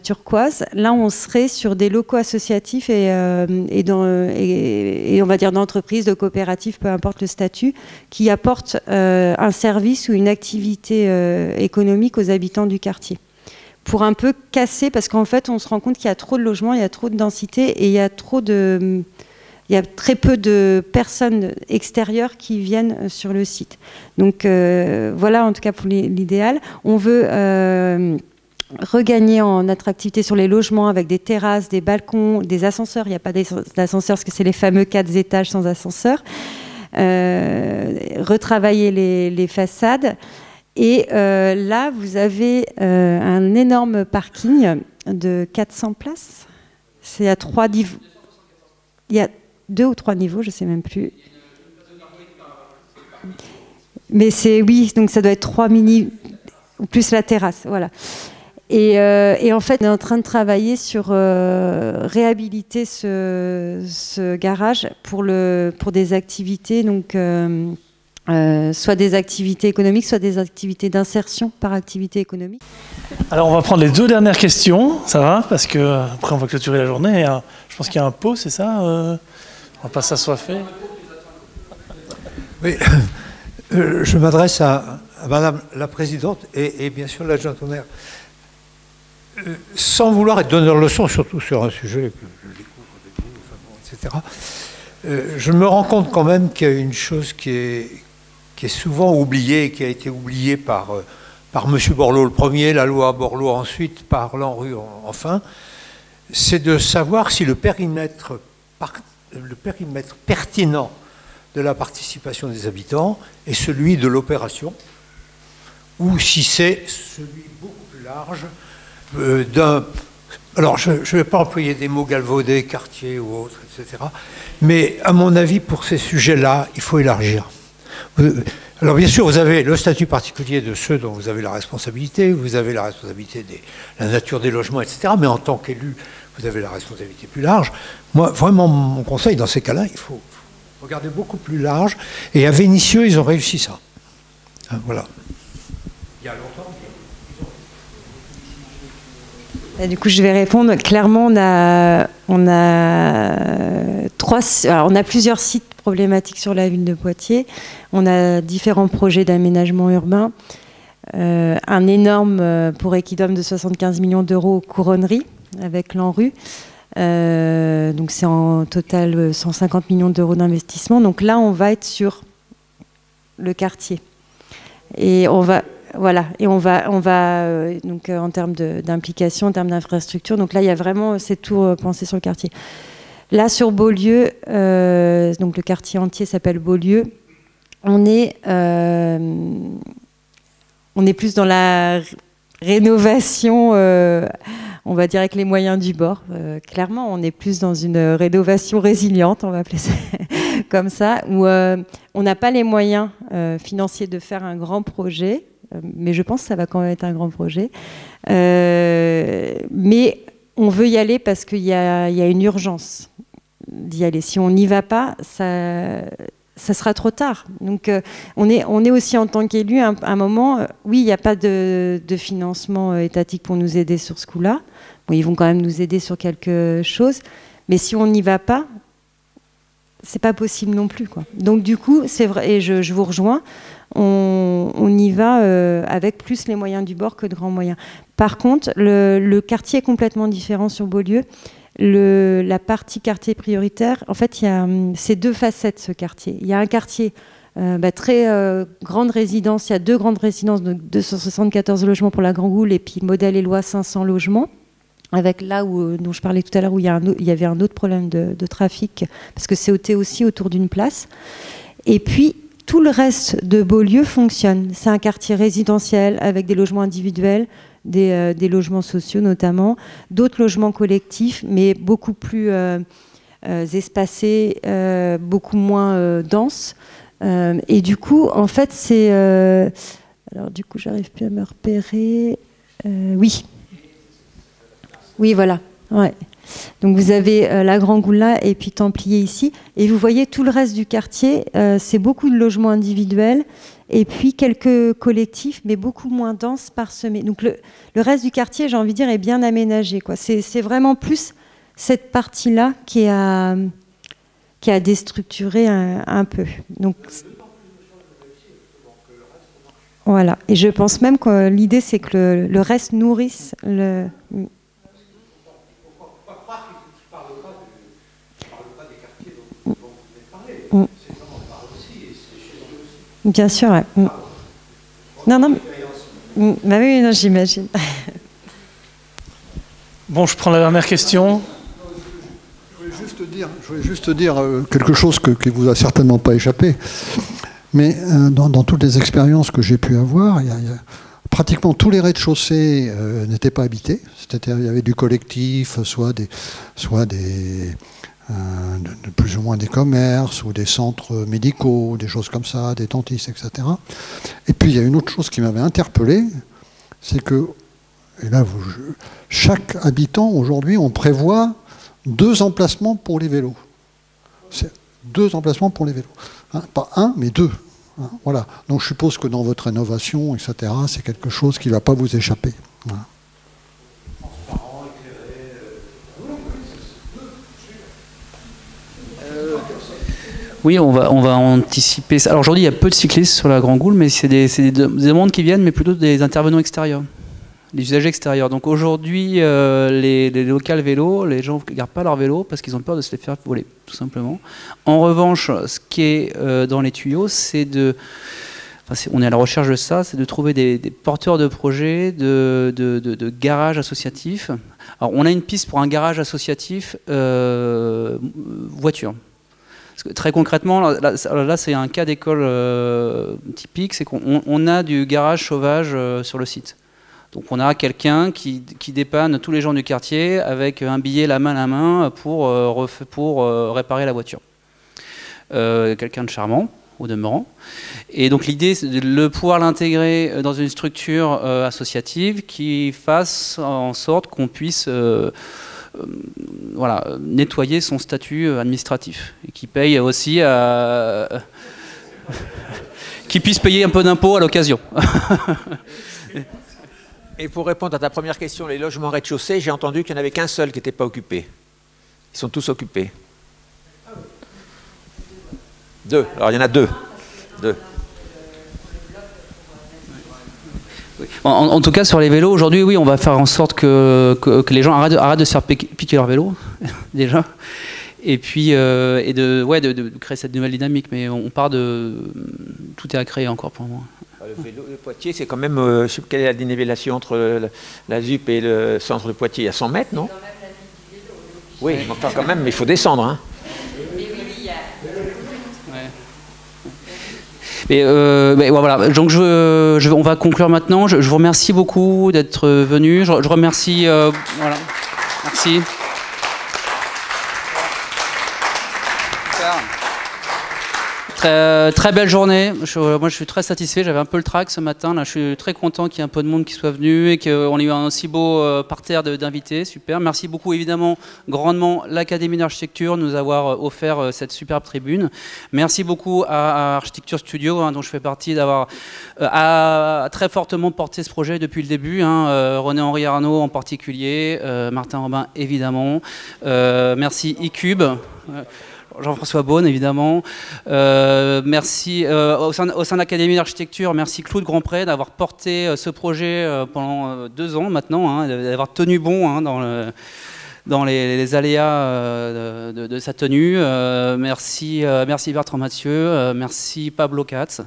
turquoise, là on serait sur des locaux associatifs et on va dire d'entreprises, de coopératives, peu importe le statut, qui apportent un service ou une activité économique aux habitants du quartier. Pour un peu casser, parce qu'en fait on se rend compte qu'il y a trop de logements, il y a trop de densité et il y a très peu de personnes extérieures qui viennent sur le site. Donc voilà en tout cas pour l'idéal. On veut regagner en attractivité sur les logements avec des terrasses, des balcons, des ascenseurs. Il n'y a pas d'ascenseurs parce que c'est les fameux 4 étages sans ascenseur. Retravailler les façades. Et là, vous avez un énorme parking de 400 places. C'est à 3 niveaux. Il y a 2 ou 3 niveaux, je ne sais même plus. Mais oui, donc ça doit être 3 mini, ou plus la terrasse, voilà. Et en fait, on est en train de travailler sur réhabiliter ce garage pour des activités, donc soit des activités économiques, soit des activités d'insertion par activité économique. Alors on va prendre les 2 dernières questions, ça va, parce que après on va clôturer la journée. Je pense qu'il y a un pot, c'est ça on va pas s'assoiffer. Oui, je m'adresse à Madame la Présidente et bien sûr l'adjointe au maire. Sans vouloir être donneur de leçons, surtout sur un sujet que je découvre avec vous, enfin bon, etc., je me rends compte quand même qu'il y a une chose qui est souvent oubliée, qui a été oubliée par M. Borloo le premier, la loi Borloo ensuite, par Lanru enfin, c'est de savoir si le périmètre pertinent de la participation des habitants est celui de l'opération ou si c'est celui beaucoup plus large alors je ne vais pas employer des mots galvaudés, quartier ou autres, etc. Mais à mon avis, pour ces sujets-là, il faut élargir. Alors bien sûr, vous avez le statut particulier de ceux dont vous avez la responsabilité, vous avez la responsabilité de la nature des logements, etc. Mais en tant qu'élu, vous avez la responsabilité plus large. Moi, vraiment, mon conseil, dans ces cas-là, il faut regarder beaucoup plus large. Et à Vénissieux, ils ont réussi ça. Voilà. Il y a longtemps. Du coup, je vais répondre. Clairement, on a plusieurs sites problématiques sur la ville de Poitiers. On a différents projets d'aménagement urbain. Un énorme pour Equidom de 75 millions d'euros aux Couronneries avec l'ANRU. Donc c'est en total 150 millions d'euros d'investissement. Donc là, on va être sur le quartier. Et on va... Voilà, et on va donc en termes d'implication, en termes d'infrastructure, donc là il y a vraiment, c'est tout pensé sur le quartier. Là sur Beaulieu, donc le quartier entier s'appelle Beaulieu, on est plus dans la rénovation, on va dire avec les moyens du bord. Clairement, on est plus dans une rénovation résiliente, on va appeler ça comme ça, où on n'a pas les moyens financiers de faire un grand projet, mais je pense que ça va quand même être un grand projet. Mais on veut y aller parce qu'il y a une urgence d'y aller. Si on n'y va pas, ça sera trop tard. Donc on est aussi en tant qu'élu à un moment, oui, il n'y a pas de financement étatique pour nous aider sur ce coup-là. Bon, ils vont quand même nous aider sur quelque chose, mais si on n'y va pas, c'est pas possible non plus, quoi. Donc du coup, c'est vrai, et je vous rejoins, on y va avec plus les moyens du bord que de grands moyens. Par contre, le quartier est complètement différent sur Beaulieu. La partie quartier prioritaire, en fait, c'est deux facettes, ce quartier. Il y a un quartier très grande résidence, il y a 2 grandes résidences, donc 274 logements pour la Grand Goule et puis Modèle Éloie 500 logements, avec là dont je parlais tout à l'heure, où il y avait un autre problème de trafic, parce que c'est aussi autour d'une place. Et puis, tout le reste de Beaulieu fonctionne. C'est un quartier résidentiel avec des logements individuels, des logements sociaux notamment, d'autres logements collectifs, mais beaucoup plus espacés, beaucoup moins denses. Et du coup, en fait, c'est... alors du coup, j'arrive plus à me repérer. Oui. Oui, voilà. Ouais. Donc vous avez la Grand Goule là et puis Templier ici. Et vous voyez tout le reste du quartier, c'est beaucoup de logements individuels et puis quelques collectifs, mais beaucoup moins denses, parsemés. Donc le reste du quartier, j'ai envie de dire, est bien aménagé, quoi. C'est vraiment plus cette partie-là qui a déstructuré un peu. Donc, voilà. Et je pense même que l'idée, c'est que le reste nourrisse le... Bien sûr, ouais. Non, bah oui, non, j'imagine. Bon, je prends la dernière question. Je voulais juste dire quelque chose qui vous a certainement pas échappé. Mais dans toutes les expériences que j'ai pu avoir, pratiquement tous les rez-de-chaussée n'étaient pas habités. C'est-à-dire il y avait du collectif, soit de plus ou moins des commerces ou des centres médicaux, des choses comme ça, des dentistes, etc. Et puis il y a une autre chose qui m'avait interpellé, c'est que, et là, chaque habitant, aujourd'hui, on prévoit 2 emplacements pour les vélos. C'est 2 emplacements pour les vélos. Hein, pas 1, mais 2. Hein, voilà. Donc je suppose que dans votre rénovation, etc., c'est quelque chose qui ne va pas vous échapper. Voilà. Oui, on va anticiper ça. Alors aujourd'hui, il y a peu de cyclistes sur la Grand Goule, mais c'est des demandes qui viennent, mais plutôt des intervenants extérieurs, des usagers extérieurs. Donc aujourd'hui, les locales vélos, les gens ne gardent pas leur vélo parce qu'ils ont peur de se les faire voler, tout simplement. En revanche, ce qui est dans les tuyaux, c'est on est à la recherche de ça, c'est de trouver des porteurs de projets, de garages associatifs. Alors on a une piste pour un garage associatif voiture. Parce que très concrètement, là c'est un cas d'école typique, c'est qu'on a du garage sauvage sur le site. Donc on a quelqu'un qui dépanne tous les gens du quartier avec un billet la main à la main pour réparer la voiture. Quelqu'un de charmant, au demeurant. Et donc l'idée, c'est de pouvoir l'intégrer dans une structure associative qui fasse en sorte qu'on puisse nettoyer son statut administratif et qui paye aussi qui puisse payer un peu d'impôts à l'occasion. Et pour répondre à ta première question, les logements rez-de-chaussée, j'ai entendu qu'il n'y en avait qu'un seul qui n'était pas occupé. Ils sont tous occupés. 2. Alors il y en a 2. En tout cas, sur les vélos, aujourd'hui, oui, on va faire en sorte que les gens arrêtent de se faire piquer leur vélo, déjà. Et puis, de créer cette nouvelle dynamique. Mais on part de... Tout est à créer encore pour moi. Le vélo de Poitiers, c'est quand même... je sais pas quelle est la dénivellation entre la ZUP et le centre de Poitiers. Il y a 100 mètres, non? Oui, enfin quand même, mais il faut descendre. Hein. Et voilà, donc on va conclure maintenant. Je vous remercie beaucoup d'être venu. Je remercie. Voilà. Merci. Très belle journée. Moi, je suis très satisfait. J'avais un peu le trac ce matin. Là, je suis très content qu'il y ait un peu de monde qui soit venu et qu'on ait eu un si beau parterre d'invités. Super. Merci beaucoup, évidemment, grandement l'Académie d'Architecture de nous avoir offert cette superbe tribune. Merci beaucoup à Architecture Studio, dont je fais partie, d'avoir très fortement porté ce projet depuis le début. René-Henri Arnaud en particulier, Martin Robin, évidemment. Merci eCube. Jean-François Beaune, évidemment. Merci au sein de l'Académie d'Architecture, merci Claude Grandpré d'avoir porté ce projet pendant 2 ans maintenant, d'avoir tenu bon dans les aléas de sa tenue. Merci Bertrand Mathieu, merci Pablo Katz.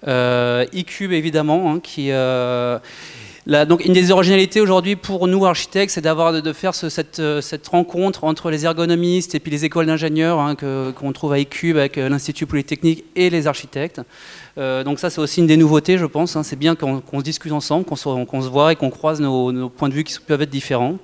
eCube, évidemment, qui... donc, une des originalités aujourd'hui pour nous architectes, c'est de faire cette rencontre entre les ergonomistes et puis les écoles d'ingénieurs qu'on trouve à eCube, avec l'Institut Polytechnique et les architectes. Donc ça, c'est aussi une des nouveautés, je pense. C'est bien qu'on se discute ensemble, qu'on se voit et qu'on croise nos points de vue qui peuvent être différents.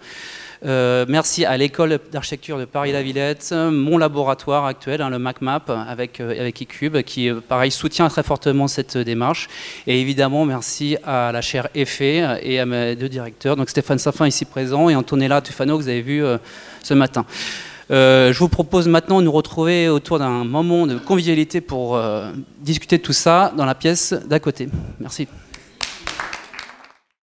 Merci à l'école d'architecture de Paris-la-Villette, mon laboratoire actuel, le MacMap, avec eCube, qui, pareil, soutient très fortement cette démarche. Et évidemment, merci à la chaire EFE et à mes 2 directeurs, donc Stéphane Saffin ici présent et Antonella Tufano que vous avez vu ce matin. Je vous propose maintenant de nous retrouver autour d'un moment de convivialité pour discuter de tout ça dans la pièce d'à côté. Merci.